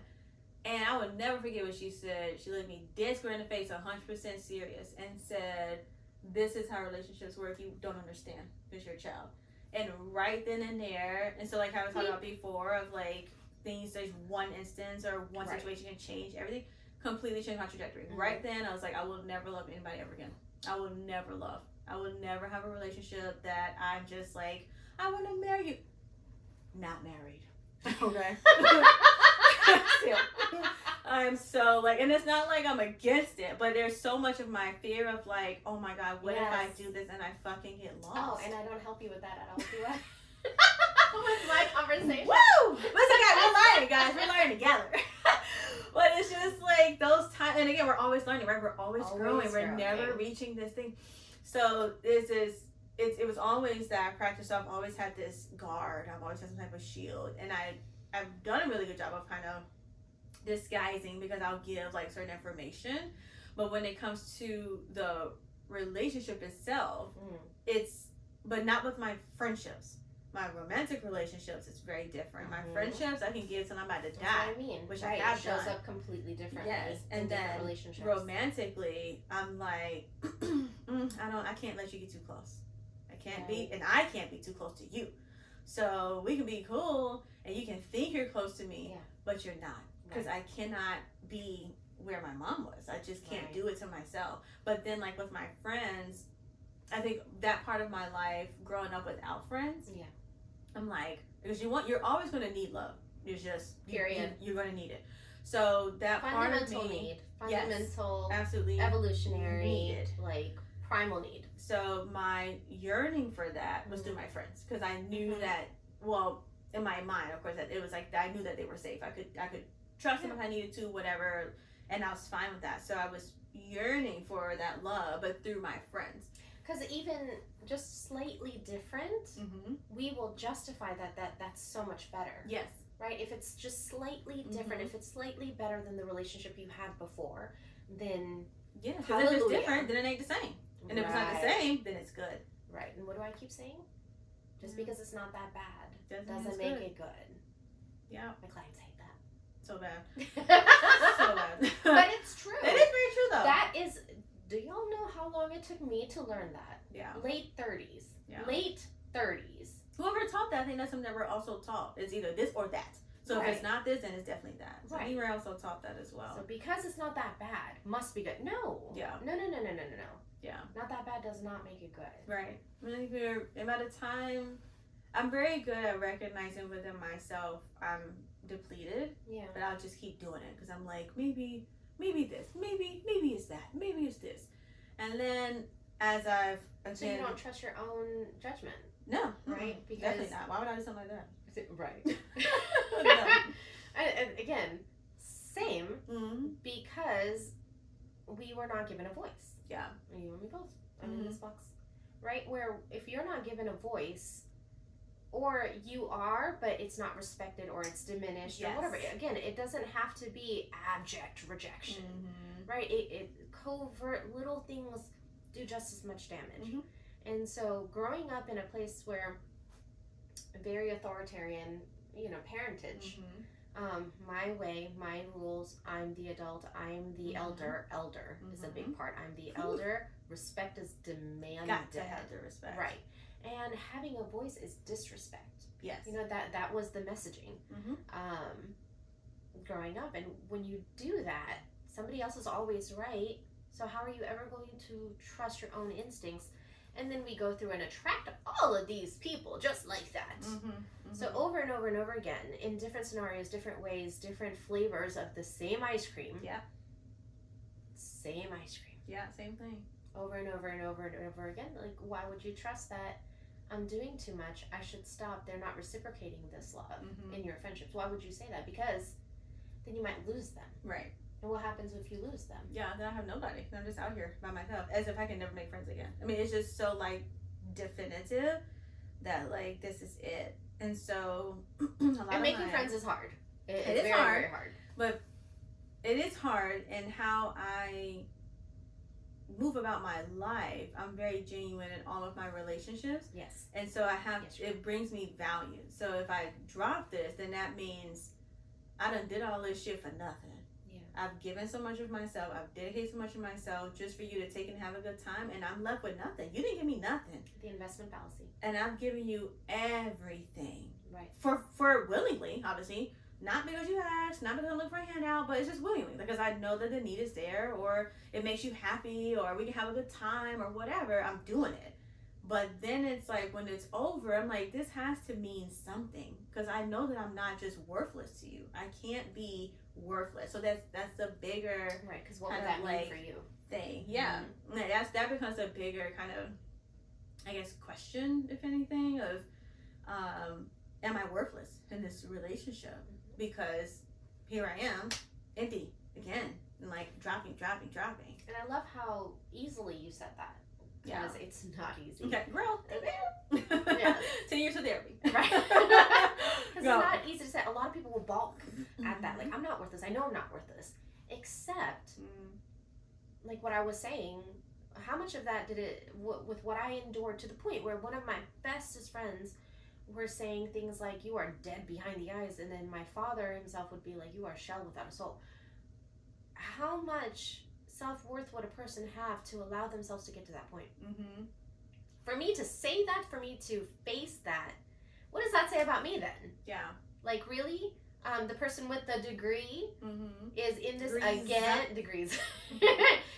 Speaker 2: And I would never forget what she said. She looked me dead square in the face, 100% serious, and said, "This is how relationships work. You don't understand because you're a child." And right then and there, and so like I was talking about before, of like things, there's one instance or one situation can change everything, completely change my trajectory. Right then, I was like, I will never love anybody ever again. I will never love. I will never have a relationship that I'm just like, I want to marry you. Not married. Okay. Still. I'm so like, and it's not like I'm against it, but there's so much of my fear of like, oh my God, what if I do this and I fucking get lost?
Speaker 1: Oh, and I don't help you with that at all, do I? With my conversation.
Speaker 2: Woo! Listen, guys, we're learning, guys. We're learning together. But it's just like those times, and again, we're always learning, right? We're always growing. We're never reaching this thing. So it was always that I practiced. I've always had this guard. I've always had some type of shield, and I've done a really good job of kind of disguising, because I'll give like certain information, but when it comes to the relationship itself, but not with my friendships. my romantic relationships, it's very different. My
Speaker 1: Mhm.
Speaker 2: friendships, I can give till I'm about to
Speaker 1: That's
Speaker 2: die.
Speaker 1: what I mean.
Speaker 2: which
Speaker 1: right.
Speaker 2: I have
Speaker 1: It shows
Speaker 2: done.
Speaker 1: up completely differently.
Speaker 2: Yes, and
Speaker 1: in different
Speaker 2: then
Speaker 1: relationships.
Speaker 2: romantically, I'm like, I can't let you get too close. I can't be, and I can't be too close to you. So we can be cool, and you can think you're close to me, but you're not, because I cannot be where my mom was. I just can't do it to myself. But then, like with my friends, I think that part of my life, growing up without friends, I'm like, because you're always going to need love. It's just
Speaker 1: period.
Speaker 2: You're going to need it. So that part of me,
Speaker 1: need, fundamental,
Speaker 2: absolutely
Speaker 1: evolutionary,
Speaker 2: needed,
Speaker 1: like primal need.
Speaker 2: So my yearning for that was through my friends, because I knew that. Well, in my mind, of course, that it was like I knew that they were safe. I could trust them if I needed to, whatever, and I was fine with that. So I was yearning for that love, but through my friends.
Speaker 1: Because even just slightly different, we will justify that's so much better.
Speaker 2: Yes.
Speaker 1: Right? If it's just slightly different, if it's slightly better than the relationship you had before, then
Speaker 2: because if it's different, then it ain't the same. And if it's not the same, then it's good.
Speaker 1: Right. And what do I keep saying? Just because it's not that bad doesn't make it good.
Speaker 2: Yeah.
Speaker 1: My clients hate that.
Speaker 2: So bad. So bad.
Speaker 1: But it's true.
Speaker 2: It is very true, though.
Speaker 1: That is. Do y'all know how long it took me to learn that?
Speaker 2: Yeah.
Speaker 1: Late 30s.
Speaker 2: Yeah.
Speaker 1: Late 30s.
Speaker 2: Whoever taught that, I think that's something that we're also taught. It's either this or that. So if it's not this, then it's definitely that. So we were also taught that as well.
Speaker 1: So because it's not that bad, must be good. No.
Speaker 2: Yeah.
Speaker 1: No.
Speaker 2: Yeah.
Speaker 1: Not that bad does not make it good.
Speaker 2: Right. I think by the time, I'm very good at recognizing within myself I'm depleted.
Speaker 1: Yeah.
Speaker 2: But I'll just keep doing it because I'm like, maybe this, maybe it's that, maybe it's this. And then as I've, again,
Speaker 1: so you don't trust your own judgment.
Speaker 2: No.
Speaker 1: Right? Because
Speaker 2: definitely not. Why would I do something like that?
Speaker 1: Right.
Speaker 2: No.
Speaker 1: And again, same, because we were not given a voice.
Speaker 2: Yeah.
Speaker 1: You and me both. I'm in this box. Right? Where if you're not given a voice, or you are, but it's not respected or it's diminished or whatever. Again, it doesn't have to be abject rejection. Right? It covert little things do just as much damage. And so growing up in a place where very authoritarian, parentage, my way, my rules, I'm the adult, I'm the elder is a big part. I'm the elder. Respect is demanded.
Speaker 2: Got to have the respect.
Speaker 1: Right. And having a voice is disrespect.
Speaker 2: Yes.
Speaker 1: That was the messaging growing up. And when you do that, somebody else is always right. So how are you ever going to trust your own instincts? And then we go through and attract all of these people just like that. So over and over and over again, in different scenarios, different ways, different flavors of the same ice cream.
Speaker 2: Yeah.
Speaker 1: Same ice cream.
Speaker 2: Yeah, same thing.
Speaker 1: Over and over and over and over again. Like, why would you trust that I'm doing too much? I should stop. They're not reciprocating this love in your friendships. Why would you say that? Because then you might lose them.
Speaker 2: Right.
Speaker 1: And what happens if you lose them?
Speaker 2: Yeah, then I have nobody. I'm just out here by myself, as if I can never make friends again. I mean, it's just so like definitive that like this is it. And so
Speaker 1: and making friends is hard. It's
Speaker 2: is
Speaker 1: very,
Speaker 2: hard,
Speaker 1: very hard.
Speaker 2: But it is hard in how I move about my life. I'm very genuine in all of my relationships.
Speaker 1: Yes.
Speaker 2: And so it brings me value. So if I drop this, then that means I done did all this shit for nothing.
Speaker 1: Yeah.
Speaker 2: I've given so much of myself. I've dedicated so much of myself just for you to take and have a good time, and I'm left with nothing. You didn't give me nothing.
Speaker 1: The investment fallacy.
Speaker 2: And I've given you everything.
Speaker 1: Right.
Speaker 2: For willingly, obviously. Not because you asked, not because I'm looking for a handout, but it's just willingly. Because I know that the need is there, or it makes you happy, or we can have a good time, or whatever. I'm doing it. But then it's like, when it's over, I'm like, this has to mean something. Because I know that I'm not just worthless to you. I can't be worthless. So that's the bigger,
Speaker 1: right? Because what would that mean for you?
Speaker 2: Thing, yeah. That becomes a bigger kind of, I guess, question, if anything, of am I worthless in this relationship? Because here I am, empty again, and like dropping.
Speaker 1: And I love how easily you said that.
Speaker 2: Yeah,
Speaker 1: because it's not easy.
Speaker 2: Okay, girl.
Speaker 1: Yeah.
Speaker 2: 10 years of therapy.
Speaker 1: Right. Because it's not easy to say. A lot of people will balk at that. Like, I'm not worth this. I know I'm not worth this. Except, like what I was saying, how much of that did it, with what I endured, to the point where one of my bestest friends were saying things like, you are dead behind the eyes, and then my father himself would be like, you are a shell without a soul. How much self-worth would a person have to allow themselves to get to that point?
Speaker 2: Mm-hmm.
Speaker 1: For me to say that, for me to face that, what does that say about me then?
Speaker 2: Yeah.
Speaker 1: Like, really? The person with the degree
Speaker 2: Mm-hmm.
Speaker 1: is in this degrees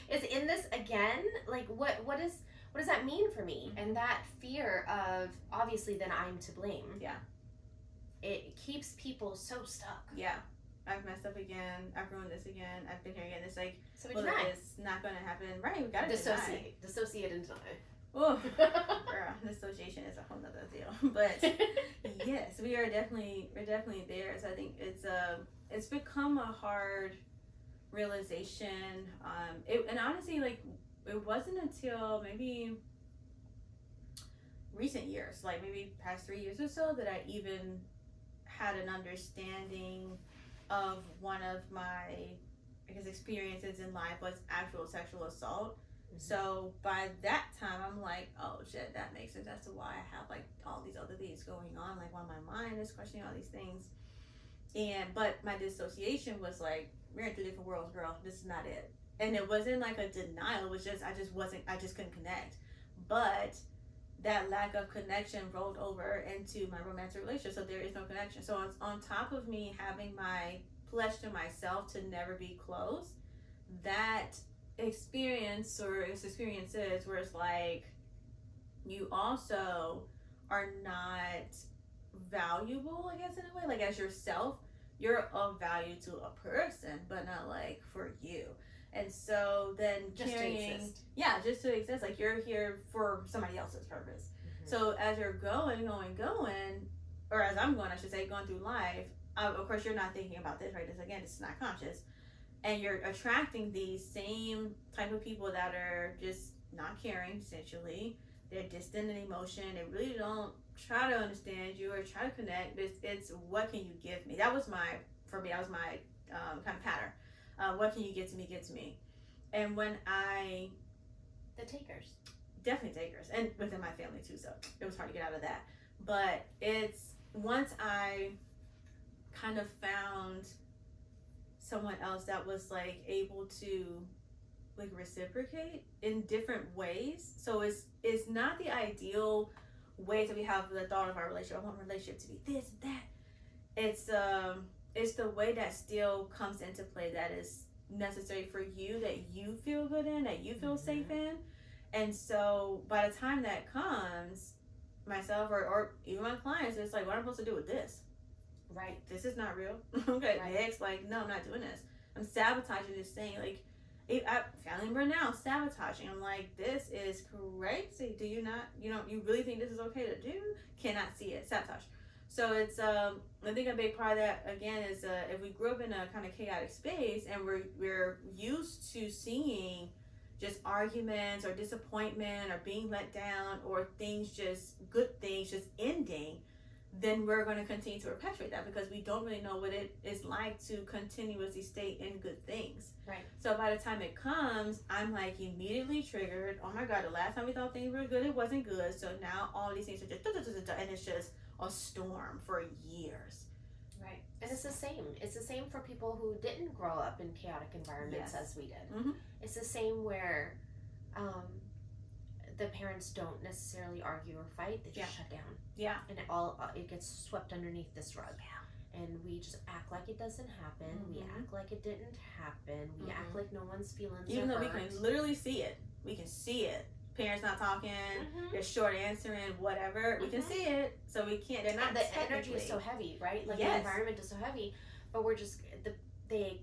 Speaker 1: is in this again. Like, what does that mean for me?
Speaker 2: Mm-hmm.
Speaker 1: And that fear of, obviously, then I'm to blame.
Speaker 2: Yeah.
Speaker 1: It keeps people so stuck.
Speaker 2: Yeah. I've messed up again. I've ruined this again. I've been here again. It's like,
Speaker 1: so we
Speaker 2: well,
Speaker 1: deny.
Speaker 2: it's not going to happen. Right, we got to
Speaker 1: Dissociate and deny.
Speaker 2: Oh, girl, dissociation is a whole nother deal. But yes, we're definitely there. So I think it's become a hard realization. And honestly, like, it wasn't until maybe recent years, like maybe past 3 years or so, that I even had an understanding of one of my, I guess, experiences in life was actual sexual assault. So by that time, I'm like, oh shit, that makes sense as to why I have like all these other things going on, like why my mind is questioning all these things. But my dissociation was like, we're in two different worlds, girl. This is not it. And it wasn't like a denial. It was just, I just couldn't connect. But that lack of connection rolled over into my romantic relationship. So there is no connection. So it's on top of me having my pledge to myself to never be close, that experiences where it's like, you also are not valuable, I guess, in a way. Like, as yourself, you're of value to a person, but not like for you. And so then
Speaker 1: just to exist.
Speaker 2: Yeah, just to exist. Like, you're here for somebody else's purpose. So as you're going, or as I'm going, I should say, going through life, of course, you're not thinking about this, right? This is not conscious. And you're attracting these same type of people that are just not caring, essentially. They're distant in emotion. They really don't try to understand you or try to connect. It's what can you give me? That was my kind of pattern. What can you give to me? And when
Speaker 1: the takers.
Speaker 2: Definitely takers. And within my family too, so it was hard to get out of that. But it's, once I kind of found someone else that was like able to like reciprocate in different ways. So it's not the ideal way that we have the thought of our relationship. I want a relationship to be this and that. It's the way that still comes into play that is necessary for you, that you feel good in, that you feel safe in. And so by the time that comes, myself or even my clients, it's like, what am I supposed to do with this?
Speaker 1: Right.
Speaker 2: This is not real. Okay,
Speaker 1: right.
Speaker 2: Next, like, no, I'm not doing this. I'm sabotaging this thing. Like, family member now, sabotaging. I'm like, this is crazy. Do you not, you really think this is okay to do? Cannot see it. Sabotage. So it's, I think a big part of that, again, is if we grew up in a kind of chaotic space and we're used to seeing just arguments or disappointment or being let down or good things just ending, then we're going to continue to perpetuate that because we don't really know what it is like to continuously stay in good things.
Speaker 1: Right.
Speaker 2: So by the time it comes, I'm like immediately triggered. Oh my God, the last time we thought things were good, it wasn't good. So now all these things are just, and it's just a storm for years.
Speaker 1: Right. And it's the same. It's the same for people who didn't grow up in chaotic environments as we did.
Speaker 2: Mm-hmm.
Speaker 1: It's the same where the parents don't necessarily argue or fight. They just shut down.
Speaker 2: Yeah.
Speaker 1: And it gets swept underneath this rug. Yeah. And we just act like it doesn't happen. Mm-hmm. We act like it didn't happen. We act like no one's feelings
Speaker 2: even though
Speaker 1: hurt.
Speaker 2: we can literally see it. We can see it. Parents not talking, they're short answering, whatever. We can see it, so we can't. They're not.
Speaker 1: The energy is so heavy, right? Like the environment is so heavy, but we're just they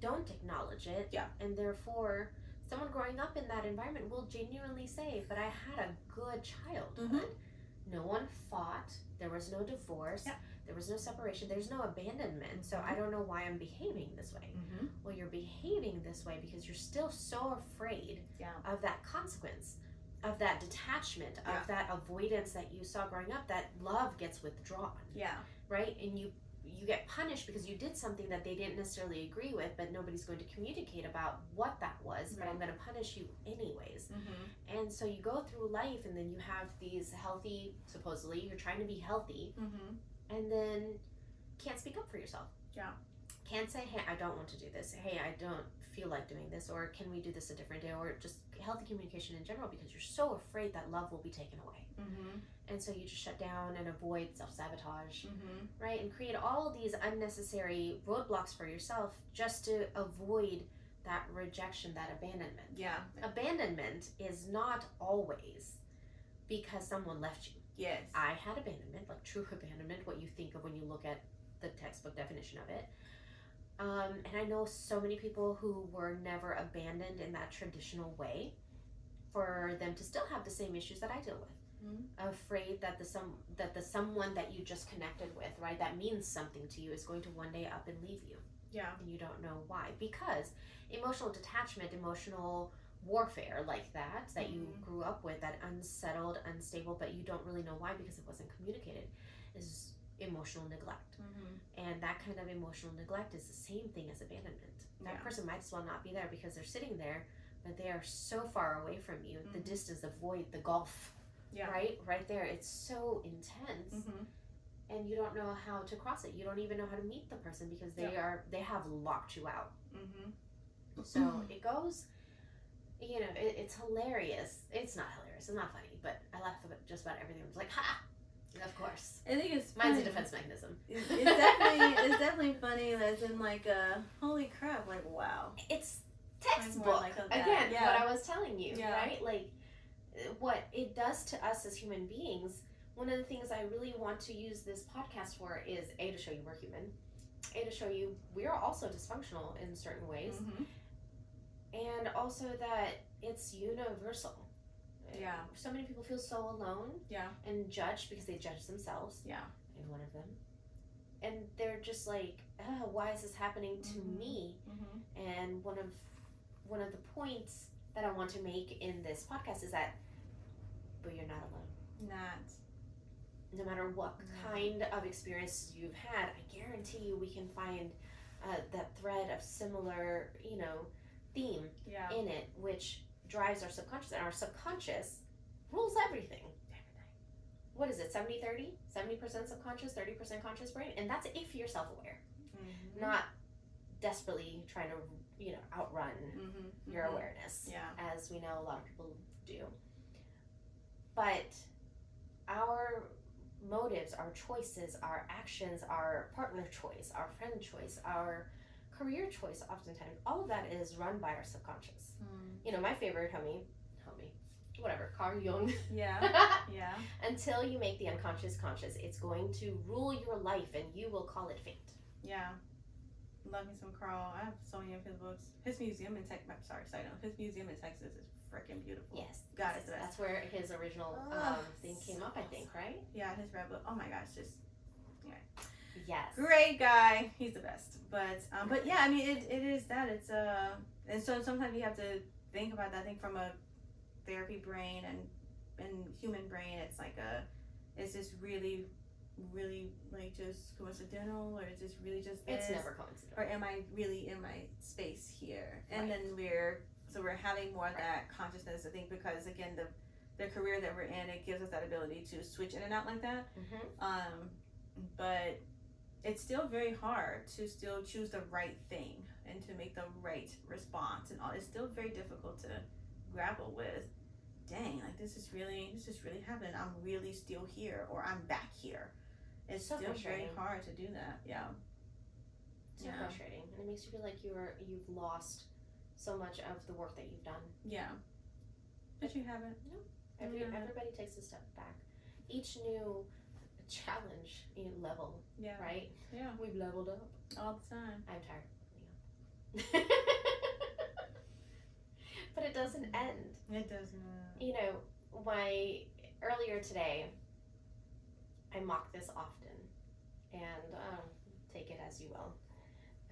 Speaker 1: don't acknowledge it.
Speaker 2: Yeah.
Speaker 1: And therefore, someone growing up in that environment will genuinely say, "But I had a good childhood. Mm-hmm. No one fought. There was no divorce.
Speaker 2: Yeah.
Speaker 1: There was no separation. There's no abandonment. So I don't know why I'm behaving this way."
Speaker 2: Mm-hmm.
Speaker 1: Well, you're behaving this way because you're still so afraid of that consequence, of that detachment, of that avoidance that you saw growing up. That love gets withdrawn.
Speaker 2: Yeah.
Speaker 1: Right? And you get punished because you did something that they didn't necessarily agree with, but nobody's going to communicate about what that was, but I'm going to punish you anyways. And so you go through life, and then you have these healthy, supposedly you're trying to be healthy, and then can't speak up for yourself.
Speaker 2: Yeah.
Speaker 1: Can't say, hey, I don't want to do this. Hey, I don't feel like doing this. Or can we do this a different day? Or just healthy communication in general, because you're so afraid that love will be taken away. And so you just shut down and avoid self-sabotage, right? And create all of these unnecessary roadblocks for yourself just to avoid that rejection, that abandonment.
Speaker 2: Yeah.
Speaker 1: Abandonment is not always because someone left you.
Speaker 2: Yes.
Speaker 1: I had abandonment, like true abandonment, what you think of when you look at the textbook definition of it. And I know so many people who were never abandoned in that traditional way, for them to still have the same issues that I deal with. Afraid that the someone that you just connected with, right, that means something to you, is going to one day up and leave you.
Speaker 2: Yeah.
Speaker 1: And you don't know why. Because emotional detachment, emotional warfare like that you grew up with, that unsettled, unstable, but you don't really know why because it wasn't communicated, is emotional neglect. And that kind of emotional neglect is the same thing as abandonment. That person might as well not be there because they're sitting there, but they are so far away from you. The distance, the void, the gulf, right there. It's so intense, and you don't know how to cross it. You don't even know how to meet the person because they have locked you out. So it goes, it's hilarious. It's not hilarious. It's not funny, but I laugh about just about everything. I'm like, ha! Of course.
Speaker 2: I think it's
Speaker 1: mine's a defense mechanism.
Speaker 2: It's definitely funny. As in, like, holy crap! Like, wow.
Speaker 1: It's textbook again. What I was telling you, right? Like, what it does to us as human beings. One of the things I really want to use this podcast for is A, to show you we're human. A, to show you we are also dysfunctional in certain ways, and also that it's universal.
Speaker 2: Yeah.
Speaker 1: So many people feel so alone.
Speaker 2: Yeah. And
Speaker 1: judged because they judge themselves.
Speaker 2: Yeah.
Speaker 1: I'm one of them. And they're just like, oh, why is this happening to me? And one of the points that I want to make in this podcast is that, but you're not alone. No matter what kind of experiences you've had, I guarantee you we can find that thread of similar, theme in it, which drives our subconscious, and our subconscious rules everything. What is it, 70-30? 70% subconscious, 30% conscious brain? And that's if you're self-aware. Not desperately trying to, outrun your awareness, as we know a lot of people do. But our motives, our choices, our actions, our partner choice, our friend choice, our career choice, oftentimes, all of that is run by our subconscious. My favorite homie, whatever, Carl Jung. Until you make the unconscious conscious, it's going to rule your life, and you will call it fate.
Speaker 2: Yeah. Love me some Carl. I have so many of his books. His museum in Texas. His museum in Texas is freaking beautiful.
Speaker 1: Yes.
Speaker 2: God, it's the best.
Speaker 1: That's where his original thing came up, I think, right?
Speaker 2: Yeah, his red book. Oh my gosh, just anyway.
Speaker 1: Yes.
Speaker 2: Great guy. He's the best. But yeah, I mean, it is that. It's and so sometimes you have to think about that. I think from a therapy brain and human brain, it's just really like just coincidental, or is this really just this?
Speaker 1: It's never coincidental.
Speaker 2: Or am I really in my space here? And then we're having more of that consciousness, I think, because again the career that we're in, it gives us that ability to switch in and out like that. But it's still very hard to still choose the right thing and to make the right response and all. It's still very difficult to grapple with. Dang, like this is really happening. I'm really still here, or I'm back here. It's
Speaker 1: so
Speaker 2: still very hard to do that. Yeah.
Speaker 1: So frustrating, and it makes you feel like you've lost so much of the work that you've done.
Speaker 2: Yeah. But you haven't.
Speaker 1: No. Everybody takes a step back. Each new challenge, level. Yeah. Right.
Speaker 2: Yeah.
Speaker 1: We've leveled up
Speaker 2: all the time.
Speaker 1: I'm tired. But it doesn't end.
Speaker 2: It doesn't.
Speaker 1: Earlier today, I mock this often, and take it as you will.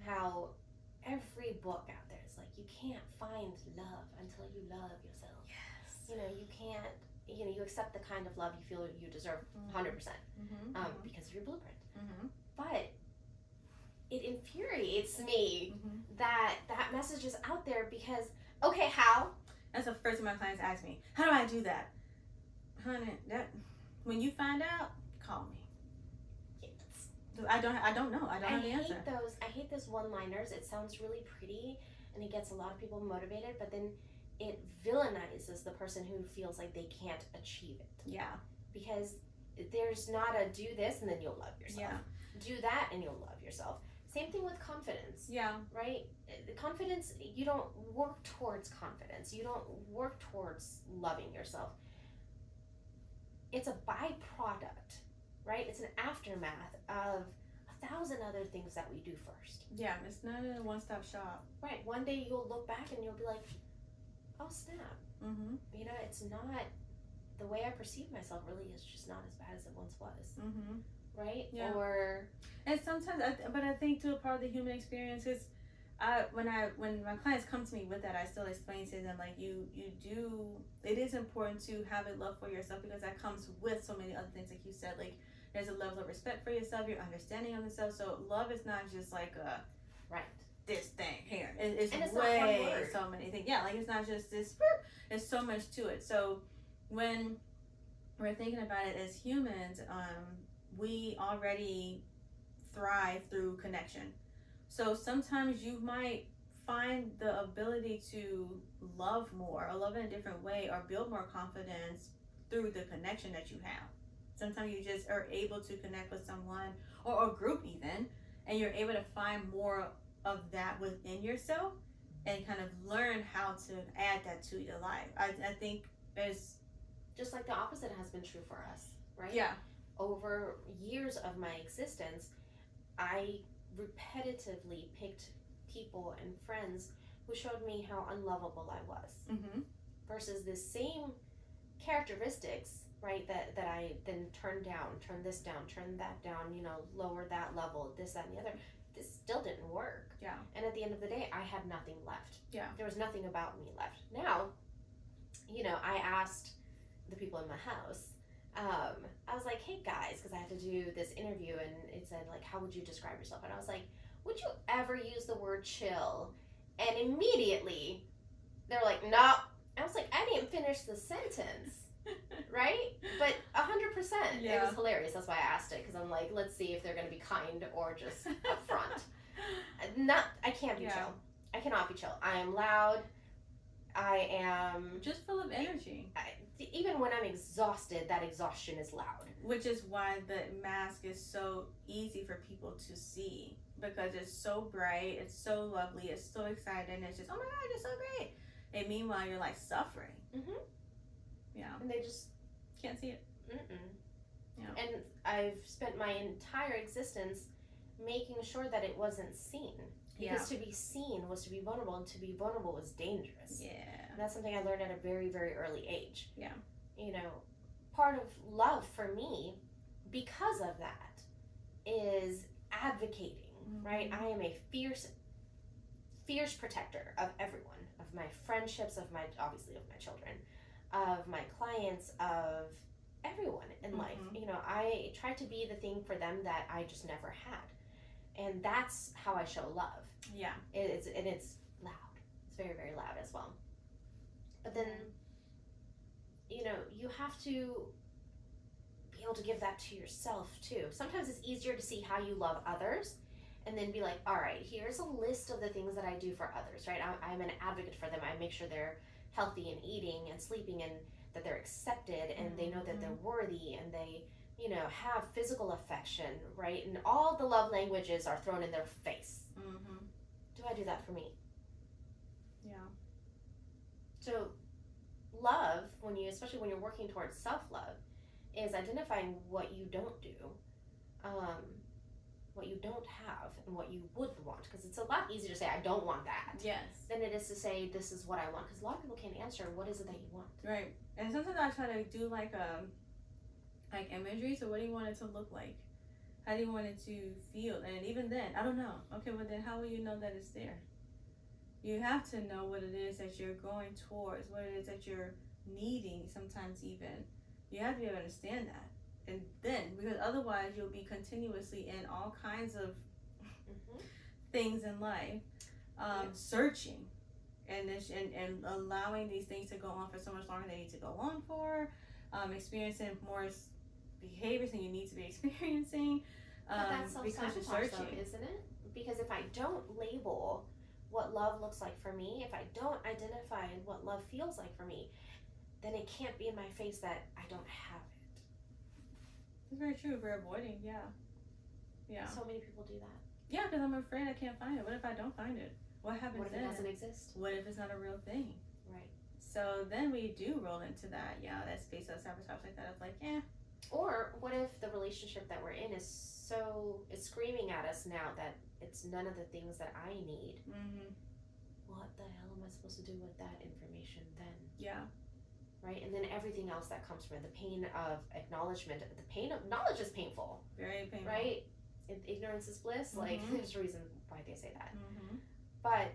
Speaker 1: How every book out there is like, you can't find love until you love yourself.
Speaker 2: Yes.
Speaker 1: You can't. You accept the kind of love you feel you deserve, 100%, because of your blueprint. But it infuriates me that that message is out there because, okay, how?
Speaker 2: That's the first thing my clients ask me. How do I do that? Honey, that when you find out, call me.
Speaker 1: Yes.
Speaker 2: I don't know. I don't have the answer.
Speaker 1: I hate those one-liners. It sounds really pretty and it gets a lot of people motivated, but then it villainizes the person who feels like they can't achieve it.
Speaker 2: Yeah.
Speaker 1: Because there's not a do this and then you'll love yourself.
Speaker 2: Yeah.
Speaker 1: Do that and you'll love yourself. Same thing with confidence.
Speaker 2: Yeah.
Speaker 1: Right? Confidence, you don't work towards confidence. You don't work towards loving yourself. It's a byproduct, right? It's an aftermath of 1,000 other things that we do first.
Speaker 2: Yeah, it's not a one-stop shop.
Speaker 1: Right. One day you'll look back and you'll be like, oh, snap.
Speaker 2: Mm-hmm.
Speaker 1: You know, it's not, the way I perceive myself really is just not as bad as it once was.
Speaker 2: Mm-hmm.
Speaker 1: Right?
Speaker 2: Yeah.
Speaker 1: Or...
Speaker 2: And sometimes, but I think too, a part of the human experience is, when my clients come to me with that, I still explain to them, like, it is important to have a love for yourself because that comes with so many other things, like you said, like, there's a level of respect for yourself, your understanding of yourself. So love is not just like this thing here. It's way so many things. Yeah, like it's not just this. There's so much to it. So when we're thinking about it as humans, we already thrive through connection. So sometimes you might find the ability to love more, or love in a different way, or build more confidence through the connection that you have. Sometimes you just are able to connect with someone or a group even, and you're able to find more of that within yourself and kind of learn how to add that to your life. I think it's
Speaker 1: just like the opposite has been true for us, right?
Speaker 2: Yeah.
Speaker 1: Over years of my existence, I repetitively picked people and friends who showed me how unlovable I was.
Speaker 2: Mm-hmm.
Speaker 1: Versus the same characteristics, right, that I then turned down, turned this down, turned that down, you know, lowered that level, this, that, and the other. This still didn't work.
Speaker 2: Yeah.
Speaker 1: And at the end of the day, I had nothing left.
Speaker 2: Yeah.
Speaker 1: There was nothing about me left. Now, you know, I asked the people in my house, I was like, hey guys, because I had to do this interview and it said, like, how would you describe yourself? And I was like, would you ever use the word chill? And immediately, they're like, no. I was like, I didn't finish the sentence. Right? But 100%.
Speaker 2: Yeah.
Speaker 1: It was hilarious. That's why I asked it, because I'm like, let's see if they're going to be kind or just upfront. I can't be chill. I cannot be chill. I am loud. I am
Speaker 2: just full of energy.
Speaker 1: Even when I'm exhausted, that exhaustion is loud. Which is
Speaker 2: why the mask is so easy for people to see, because it's so bright, it's so lovely, it's so exciting, it's just, oh my God, you're so great. And meanwhile, you're like suffering.
Speaker 1: Mm-hmm.
Speaker 2: Yeah.
Speaker 1: And they just
Speaker 2: can't see it.
Speaker 1: Mm-mm.
Speaker 2: Yeah.
Speaker 1: And I've spent my entire existence making sure that it wasn't seen. Because to be seen was to be vulnerable, and to be vulnerable was dangerous.
Speaker 2: Yeah.
Speaker 1: And that's something I learned at a very, very early age.
Speaker 2: Yeah.
Speaker 1: You know, part of love for me, because of that, is advocating, right? I am a fierce protector of everyone, of my friendships, obviously of my children, of my clients, of everyone in life. You know, I try to be the thing for them that I just never had. And that's how I show love.
Speaker 2: Yeah.
Speaker 1: It's loud. It's very, very loud as well. But then, you know, you have to be able to give that to yourself too. Sometimes it's easier to see how you love others and then be like, all right, here's a list of the things that I do for others, right? I'm an advocate for them. I make sure they're healthy and eating and sleeping and that they're accepted and they know that they're worthy and they, you know, have physical affection, right? And all the love languages are thrown in their face. Do I do that for me?
Speaker 2: Yeah.
Speaker 1: So love, especially when you're working towards self-love, is identifying what you don't do, what you don't have, and what you would want. Because it's a lot easier to say, I don't want that.
Speaker 2: Yes.
Speaker 1: Than it is to say, this is what I want. Because a lot of people can't answer, what is it that you want?
Speaker 2: Right. And sometimes I try to do like imagery. So what do you want it to look like? How do you want it to feel? And even then, I don't know. Okay, well then how will you know that it's there? You have to know what it is that you're going towards, what it is that you're needing sometimes even. You have to be able to understand that. And then, because otherwise you'll be continuously in all kinds of things in life, searching, and allowing these things to go on for so much longer than they need to go on for, experiencing more behaviors than you need to be experiencing.
Speaker 1: But that's
Speaker 2: Because you're
Speaker 1: self-sabotage,
Speaker 2: searching,
Speaker 1: though, isn't it? Because if I don't label what love looks like for me, if I don't identify what love feels like for me, then it can't be in my face that I don't have it.
Speaker 2: It's very true. We're avoiding, yeah.
Speaker 1: So many people do that.
Speaker 2: Yeah, because I'm afraid I can't find it. What if I don't find it? What happens
Speaker 1: What if
Speaker 2: then?
Speaker 1: it doesn't exist?
Speaker 2: What if it's not a real thing?
Speaker 1: Right.
Speaker 2: So then we do roll into that, that space of sabotage like that of like,
Speaker 1: Or what if the relationship that we're in is screaming at us now that it's none of the things that I need. What the hell am I supposed to do with that information then?
Speaker 2: Yeah.
Speaker 1: Right? And then everything else that comes from it, the pain of acknowledgement, the pain of knowledge is painful.
Speaker 2: Very painful.
Speaker 1: Right? Ignorance is bliss. Like, there's a reason why they say that. But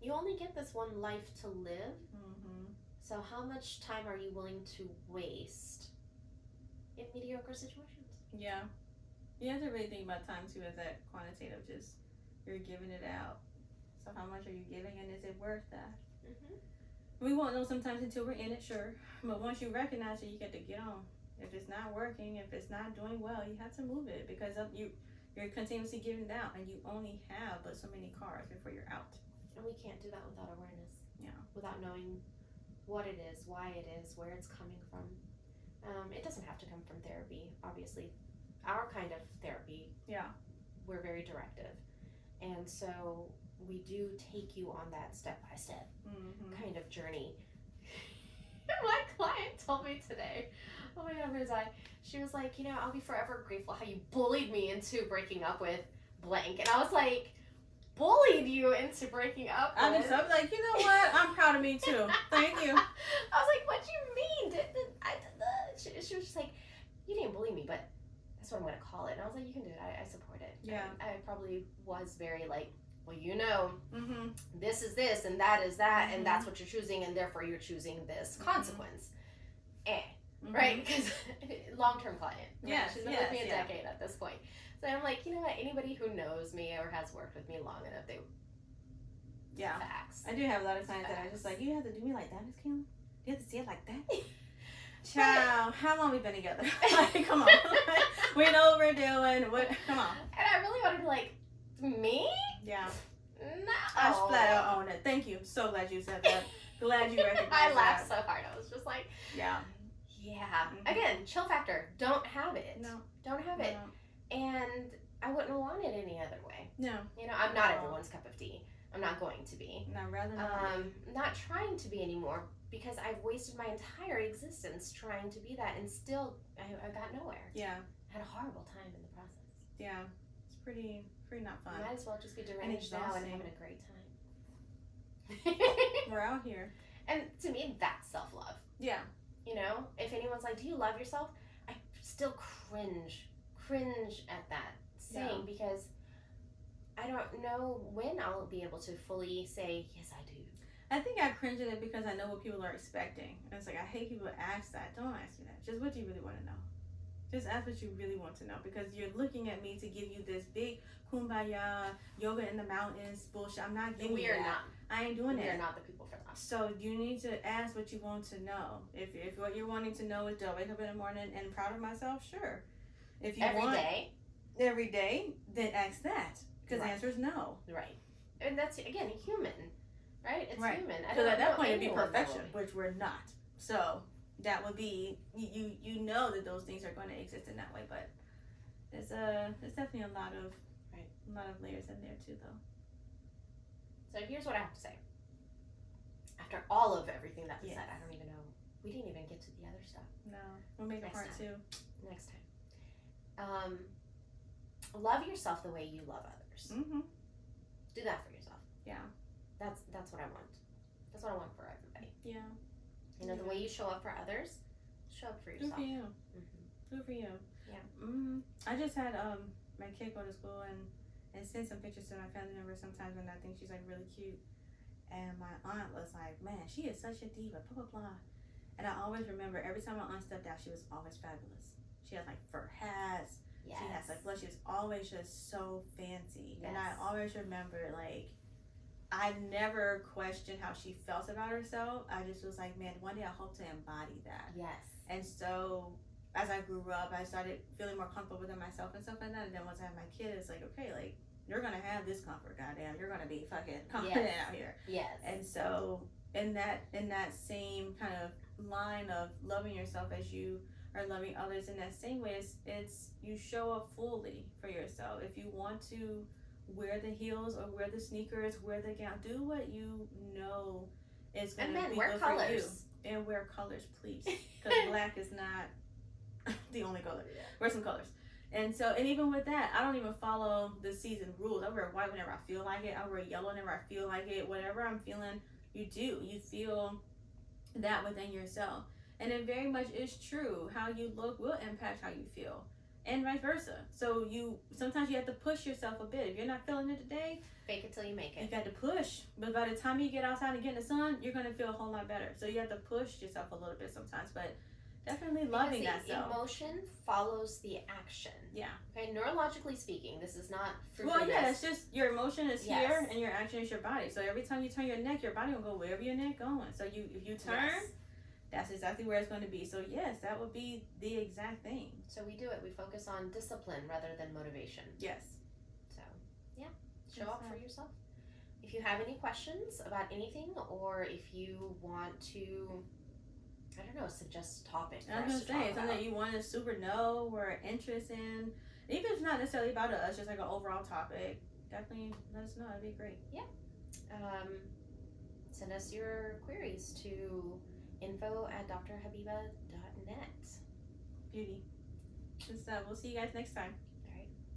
Speaker 1: you only get this one life to live. So how much time are you willing to waste in mediocre situations?
Speaker 2: Yeah. You have to really think about time too as that quantitative, just you're giving it out. So how much are you giving and is it worth that? We won't know sometimes until we're in it, sure. But once you recognize it, you get to get on. If it's not working, if it's not doing well, you have to move it because you're continuously giving it out and you only have but so many cards before you're out.
Speaker 1: And we can't do that without awareness.
Speaker 2: Yeah.
Speaker 1: Without knowing what it is, why it is, where it's coming from. It doesn't have to come from therapy, obviously. Our kind of therapy, we're very directive. And so we do take you on that step-by-step kind of journey. My client told me today, oh my God, I'm gonna die. She was like, I'll be forever grateful how you bullied me into breaking up with blank. And I was like, bullied you into breaking up with?
Speaker 2: I'm like, you know what? I'm proud of me too. Thank you.
Speaker 1: I was like, what do you mean? She was just like, you didn't bully me, but that's what I'm gonna call it. And I was like, you can do it. I support it.
Speaker 2: Yeah.
Speaker 1: I probably was very like, well, this is this and that is that, and that's what you're choosing, and therefore you're choosing this consequence. Right? Because long-term client. Right?
Speaker 2: Yes,
Speaker 1: She's been with me a decade at this point. So I'm like, you know what? Anybody who knows me or has worked with me long enough, facts.
Speaker 2: I do have a lot of clients that are just like, you have to do me like that, Miss Kim? You have to see it like that? Child, how long we been together? Like, come on. We know what we're doing. Come on.
Speaker 1: And I really want to be like, me?
Speaker 2: Yeah.
Speaker 1: No.
Speaker 2: I just flat out own it. Thank you. So glad you said that. Glad you recognized
Speaker 1: I laughed so hard. I was just like,
Speaker 2: yeah.
Speaker 1: Again, chill factor. Don't have it.
Speaker 2: No.
Speaker 1: Don't have it. And I wouldn't want it any other way.
Speaker 2: No.
Speaker 1: I'm not everyone's cup of tea. I'm not going to be.
Speaker 2: No, rather not.
Speaker 1: Not trying to be anymore because I've wasted my entire existence trying to be that, and still I got nowhere.
Speaker 2: Yeah.
Speaker 1: I had a horrible time in the process.
Speaker 2: Yeah. It's pretty not fun.
Speaker 1: Might as well just be deranged now and having a great time.
Speaker 2: We're out here.
Speaker 1: And to me, that's self-love.
Speaker 2: Yeah.
Speaker 1: If anyone's like, do you love yourself? I still cringe at that saying because I don't know when I'll be able to fully say, yes, I do.
Speaker 2: I think I cringe at it because I know what people are expecting. And it's like, I hate people ask that. Don't ask me that. Just what do you really want to know? Just ask what you really want to know because you're looking at me to give you this big kumbaya, yoga in the mountains bullshit. I'm not giving you that.
Speaker 1: Not.
Speaker 2: I ain't doing it.
Speaker 1: We are not the people for that.
Speaker 2: So you need to ask what you want to know. If what you're wanting to know is, do I wake up in the morning and proud of myself? Sure. If you every day, then ask that because the answer is no.
Speaker 1: Right. And that's, again, human. Right? It's human.
Speaker 2: Because at that point it'd be perfection, which we're not. So that would be, you know that those things are going to exist in that way, but there's definitely a lot of layers in there too, though.
Speaker 1: So here's what I have to say. After all of everything that was said, I don't even know. We didn't even get to the other stuff.
Speaker 2: No, we'll make a part two.
Speaker 1: Next time. Love yourself the way you love others. Do that for yourself. Yeah. That's what I want. That's what I want for everybody. Yeah. The way you show up for others, show up for yourself.
Speaker 2: Good for you. Good for you. Yeah. I just had my kid go to school and send some pictures to my family members sometimes when I think she's like really cute. And my aunt was like, man, she is such a diva, blah, blah, blah. And I always remember every time my aunt stepped out, she was always fabulous. She had like fur hats.
Speaker 1: Yes.
Speaker 2: She has like blushes always just so fancy.
Speaker 1: Yes.
Speaker 2: And I always remember like I never questioned how she felt about herself. I just was like, man, one day I hope to embody that.
Speaker 1: Yes.
Speaker 2: And so as I grew up, I started feeling more comfortable within myself and stuff like that. And then once I had my kid, it's like, okay, like you're gonna have this comfort, goddamn. You're gonna be fucking confident out here.
Speaker 1: Yes.
Speaker 2: And so in that same kind of line of loving yourself as you are loving others in that same way, it's you show up fully for yourself. If you want to wear the heels or wear the sneakers, wear the gown, do what you know is going to be
Speaker 1: wear
Speaker 2: good
Speaker 1: colors.
Speaker 2: for you. And wear colors, please, because black is not the only color. Wear some colors. And so, and even with that, I don't even follow the season rules. I wear white whenever I feel like it. I wear yellow whenever I feel like it. Whatever I'm feeling, you do. You feel that within yourself. And it very much is true. How you look will impact how you feel. And vice versa. So sometimes you have to push yourself a bit. If you're not feeling it today,
Speaker 1: fake it till you make it.
Speaker 2: You got to push. But by the time you get outside and get in the sun, you're gonna feel a whole lot better. So you have to push yourself a little bit sometimes. But definitely loving that self.
Speaker 1: Emotion follows the action.
Speaker 2: Yeah.
Speaker 1: Okay. Neurologically speaking, this is not.
Speaker 2: Well, yeah. It's just your emotion is here and your action is your body. So every time you turn your neck, your body will go wherever your neck going. So if you turn. Yes. That's exactly where it's going to be. So yes, that would be the exact thing.
Speaker 1: So we do it. We focus on discipline rather than motivation.
Speaker 2: Yes.
Speaker 1: So yeah, show up for yourself. If you have any questions about anything, or if you want to, I don't know, suggest topic.
Speaker 2: I was gonna say something that you want to super know or interest in, even if it's not necessarily about us, just like an overall topic. Definitely let us know. That'd be great.
Speaker 1: Yeah. Send us your queries to info@drhabiba.net.
Speaker 2: Beauty. We'll see you guys next time.